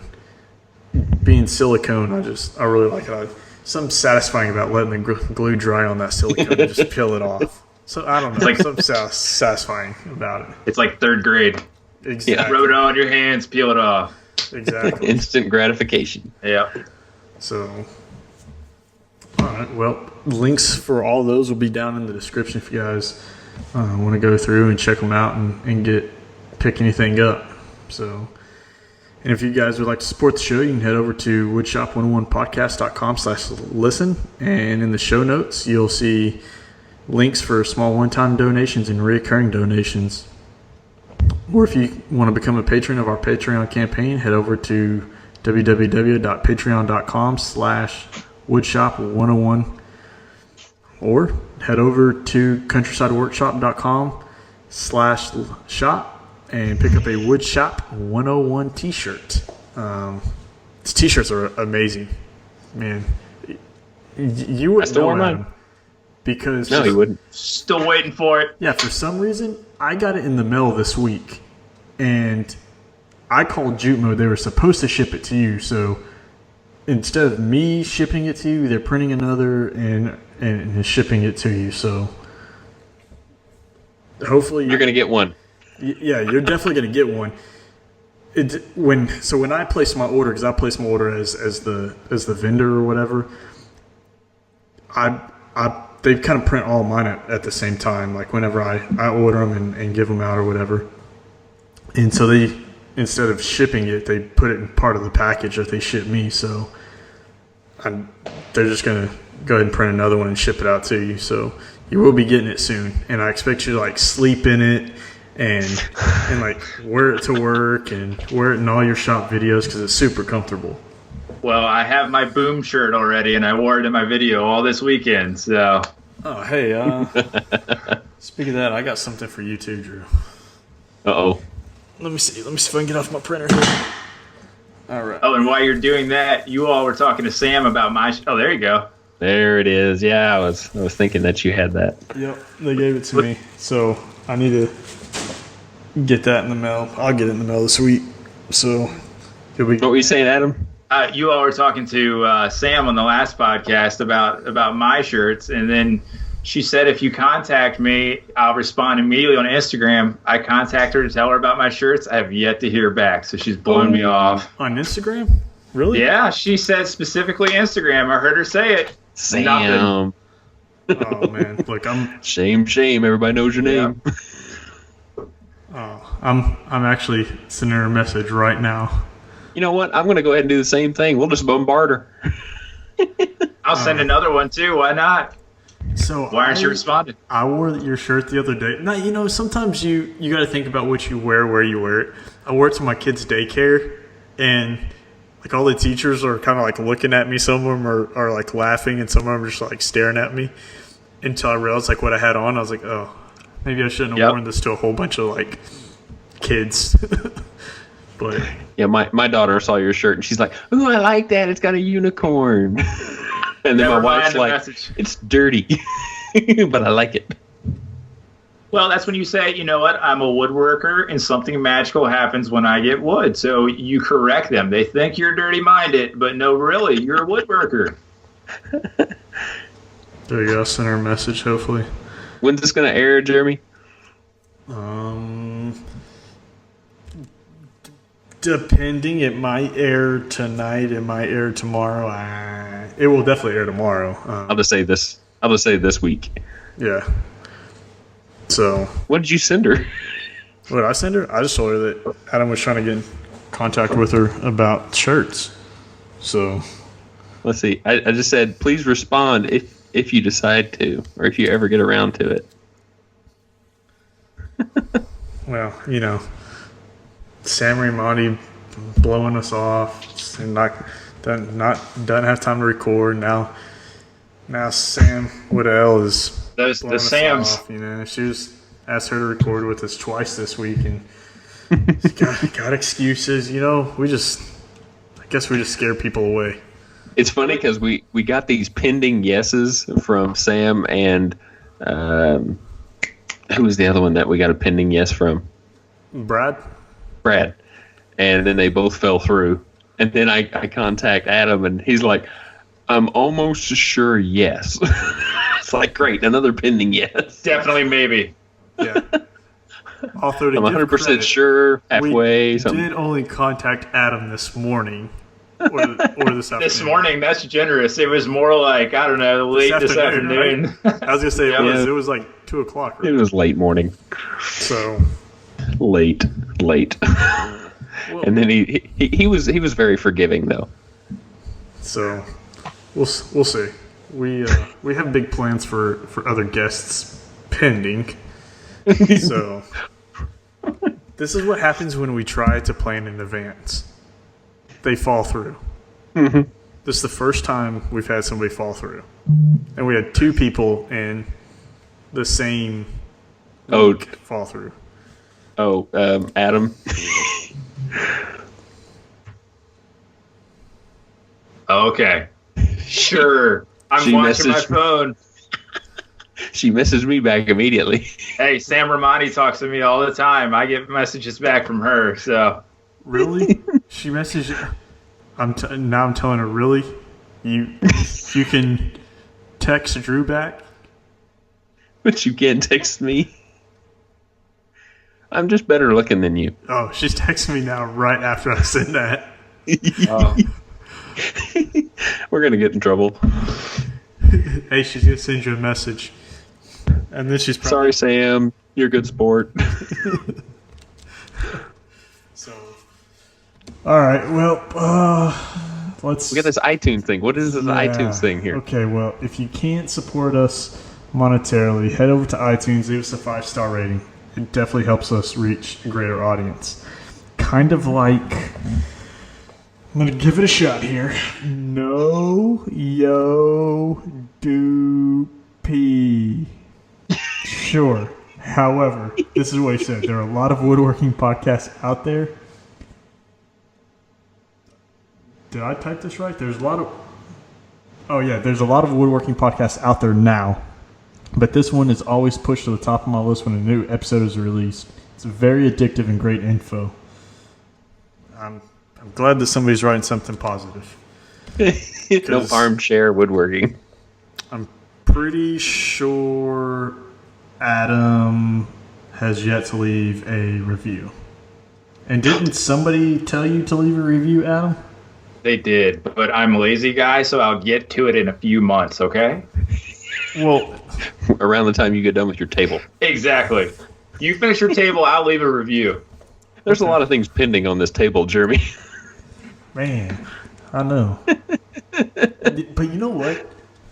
being silicone, I really like it. Something satisfying about letting the glue dry on that silicone and just peel it off. So I don't know, it's like something satisfying about it. It's like third grade. Exactly. Yeah. Rub it on your hands, peel it off. Exactly. Instant gratification. Yeah. So, all right. Well, links for all those will be down in the description if you guys want to go through and check them out and pick anything up. So. And if you guys would like to support the show, you can head over to woodshop101podcast.com/listen. And in the show notes, you'll see links for small one-time donations and recurring donations. Or if you want to become a patron of our Patreon campaign, head over to www.patreon.com/woodshop101. Or head over to countrysideworkshop.com/shop. And pick up a Woodshop 101 t-shirt. These t-shirts are amazing. Man, you wouldn't know them because... No, you wouldn't. Still waiting for it. Yeah, for some reason, I got it in the mail this week. And I called Jute Mode. They were supposed to ship it to you. So instead of me shipping it to you, they're printing another and shipping it to you. So hopefully... You're going to get one. Yeah, you're definitely going to get one. When I place my order, because I place my order as the vendor or whatever, they kind of print all mine at the same time. Like whenever I order them and give them out or whatever, and so they, instead of shipping it, they put it in part of the package that they ship me. So they're just going to go ahead and print another one and ship it out to you. So you will be getting it soon, and I expect you to like sleep in it. And like wear it to work and wear it in all your shop videos because it's super comfortable. Well, I have my boom shirt already, and I wore it in my video all this weekend. So. Oh, hey. Speaking of that, I got something for you too, Drew. Uh-oh. Let me see if I can get off my printer here. All right. Oh, and while you're doing that, you all were talking to Sam about my. Oh, there you go. There it is. Yeah, I was thinking that you had that. Yep, they gave it to me, so I need to get that in the mail. I'll get it in the mail this week. So, what were you saying, Adam? You all were talking to Sam on the last podcast about my shirts, and then she said if you contact me, I'll respond immediately on Instagram. I contact her to tell her about my shirts. I have yet to hear back, so she's blowing me off. On Instagram? Really? Yeah, she said specifically Instagram. I heard her say it. Sam. Nothing. Oh man, look, Shame. Everybody knows your name. Yeah. Oh, I'm actually sending her a message right now. You know what? I'm going to go ahead and do the same thing. We'll just bombard her. I'll send another one too. Why not? So why aren't you responding? I wore your shirt the other day. Now, sometimes you got to think about what you wear, where you wear it. I wore it to my kids' daycare, and like all the teachers are kind of like looking at me. Some of them are like laughing, and some of them are just like staring at me. Until I realized like what I had on, I was like, oh, maybe I shouldn't have worn this to a whole bunch of like kids. But yeah, my daughter saw your shirt and she's like, "Ooh, I like that. It's got a unicorn." And then my wife's like, "It's dirty, but I like it." Well, that's when you say, you know what, I'm a woodworker and something magical happens when I get wood. So you correct them. They think you're dirty-minded, but no, really, you're a woodworker. There you go. Send her a message, hopefully. When's this going to air, Jeremy? Depending, it might air tonight. It might air tomorrow. It will definitely air tomorrow. I'll just say this week. Yeah. So. What did you send her? What did I send her? I just told her that Adam was trying to get in contact with her about shirts. So. Let's see. I just said, please respond if you decide to, or if you ever get around to it. Well, Sam Ramani blowing us off and doesn't have time to record now. Now Sam Woodell is the blowing us Sams. off. She was asked her to record with us twice this week, and got excuses. I guess we just scare people away. It's funny because we got these pending yeses from Sam and who was the other one that we got a pending yes from? Brad. And then they both fell through. And then I contact Adam, and he's like, I'm almost sure yes. It's like, great, another pending yes. Definitely maybe. Yeah. Also, I'm 100% sure, halfway. We something. did only contact Adam this morning. Or this afternoon. This morning, that's generous. It was more like, I don't know, late this afternoon. Right? I was going to say, Yeah. it was like 2 o'clock. Right? It was late morning. So. Late. Well, And then he was very forgiving, though. So, we'll see. We have big plans for other guests pending. So, this is what happens when we try to plan in advance. They fall through. Mm-hmm. This is the first time we've had somebody fall through. And we had 2 people in the same week fall through. Oh, Adam. Okay. Sure. I'm watching my phone. She messaged me back immediately. Hey, Sam Ramani talks to me all the time. I get messages back from her, so. Really? She messaged. Now I'm telling her. Really? You can text Drew back, But you can't text me. I'm just better looking than you. Oh, she's texting me now right after I said that. We're gonna get in trouble. Hey, she's gonna send you a message, and then she's Sorry, Sam. You're a good sport. So, all right. Well, let's. We got this iTunes thing. What is this iTunes thing here? Okay. Well, if you can't support us monetarily, head over to iTunes. Leave us a 5-star rating. It definitely helps us reach a greater audience. Kind of like. I'm going to give it a shot here. No, yo, do, pee. Sure. However, this is what he said. There are a lot of woodworking podcasts out there. Did I type this right? There's a lot of... Oh, yeah. There's a lot of woodworking podcasts out there now. But this one is always pushed to the top of my list when a new episode is released. It's very addictive and great info. I'm glad that somebody's writing something positive. No armchair woodworking. I'm pretty sure Adam has yet to leave a review. And didn't somebody tell you to leave a review, Adam? They did, but I'm a lazy guy, so I'll get to it in a few months, okay? Well, Around the time you get done with your table. Exactly. You finish your table, I'll leave a review. There's a lot of things pending on this table, Jeremy. man, I know. But you know what?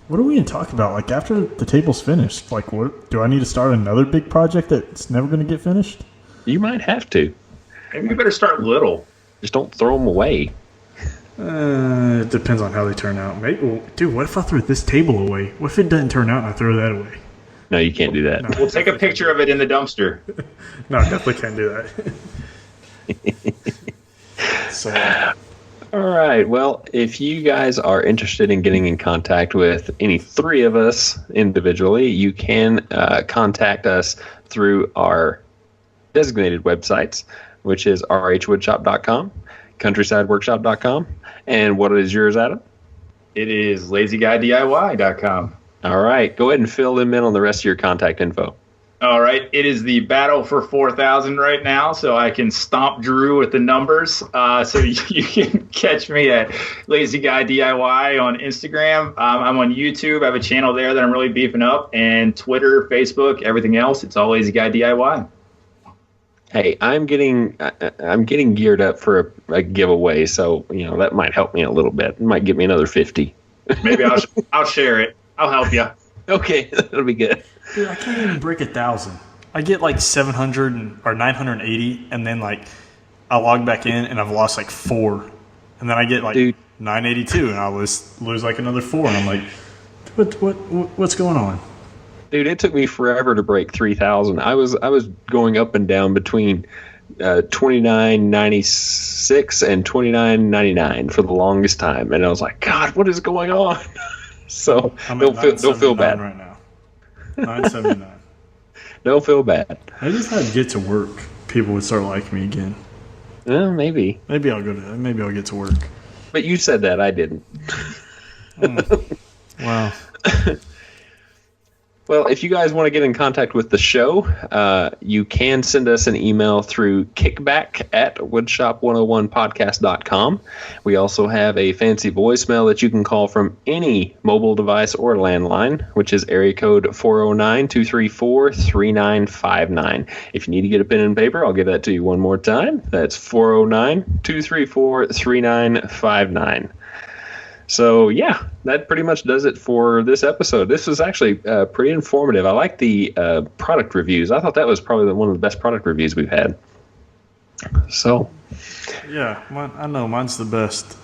What are we going to talk about? Like, after the table's finished, like, what do I need to start another big project that's never going to get finished? You might have to. Maybe you better start little. Just don't throw them away. It depends on how they turn out. Maybe, well, dude, what if I throw this table away? What if it doesn't turn out and I throw that away? No, you can't do that. No. We'll take a picture of it in the dumpster. No, I definitely can't do that. So, All right. Well, if you guys are interested in getting in contact with any 3 of us individually, you can contact us through our designated websites, which is rhwoodshop.com, countrysideworkshop.com, and what is yours, Adam? It is lazyguydiy.com. All right. Go ahead and fill them in on the rest of your contact info. All right, it is the battle for 4,000 right now, so I can stomp Drew with the numbers. So you can catch me at Lazy Guy DIY on Instagram. I'm on YouTube. I have a channel there that I'm really beefing up, and Twitter, Facebook, everything else. It's all Lazy Guy DIY. Hey, I'm getting geared up for a giveaway, so that might help me a little bit. It might get me another 50. Maybe I'll share it. I'll help you. Okay, that'll be good. Dude, I can't even break 1,000. I get like 700 or 980, and then like I log back in and I've lost like 4, and then I get like 982, and I lose like another 4, and I'm like, what's going on? Dude, it took me forever to break 3,000. I was going up and down between 29.96 and 29.99 for the longest time, and I was like, God, what is going on? So don't feel bad right now. 979. Don't feel bad. I just had to get to work. People would start liking me again. Well, maybe I'll get to work. But you said that, I didn't. Wow. Well, if you guys want to get in contact with the show, you can send us an email through kickback@woodshop101podcast.com. We also have a fancy voicemail that you can call from any mobile device or landline, which is area code 409-234-3959. If you need to get a pen and paper, I'll give that to you one more time. That's 409-234-3959. So, yeah, that pretty much does it for this episode. This was actually pretty informative. I like the product reviews. I thought that was probably one of the best product reviews we've had. So, yeah, I know mine's the best.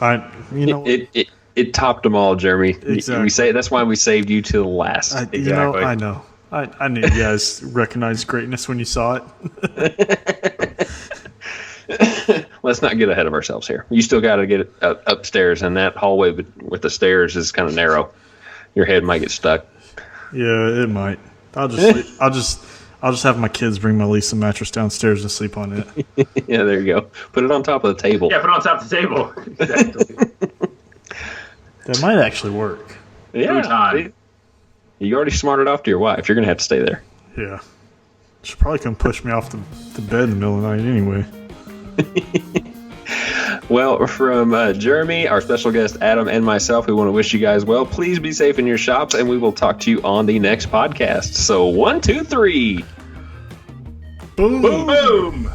It topped them all, Jeremy. Exactly. We say that's why we saved you to the last. Exactly. I know. I knew you guys recognized greatness when you saw it. Let's not get ahead of ourselves here. You still got to get upstairs, and that hallway with the stairs is kind of narrow. Your head might get stuck. Yeah, it might. I'll just have my kids bring my Lisa mattress downstairs and sleep on it. Yeah, there you go. Put it on top of the table. Yeah, put it on top of the table. Exactly. That might actually work. Yeah. You already smarted off to your wife. You're going to have to stay there. Yeah. She'll probably come push me off the bed in the middle of the night anyway. Well, from Jeremy, our special guest Adam, and myself, we want to wish you guys well. Please be safe in your shops, and we will talk to you on the next podcast. So 1, 2, 3. Boom. Boom. Boom.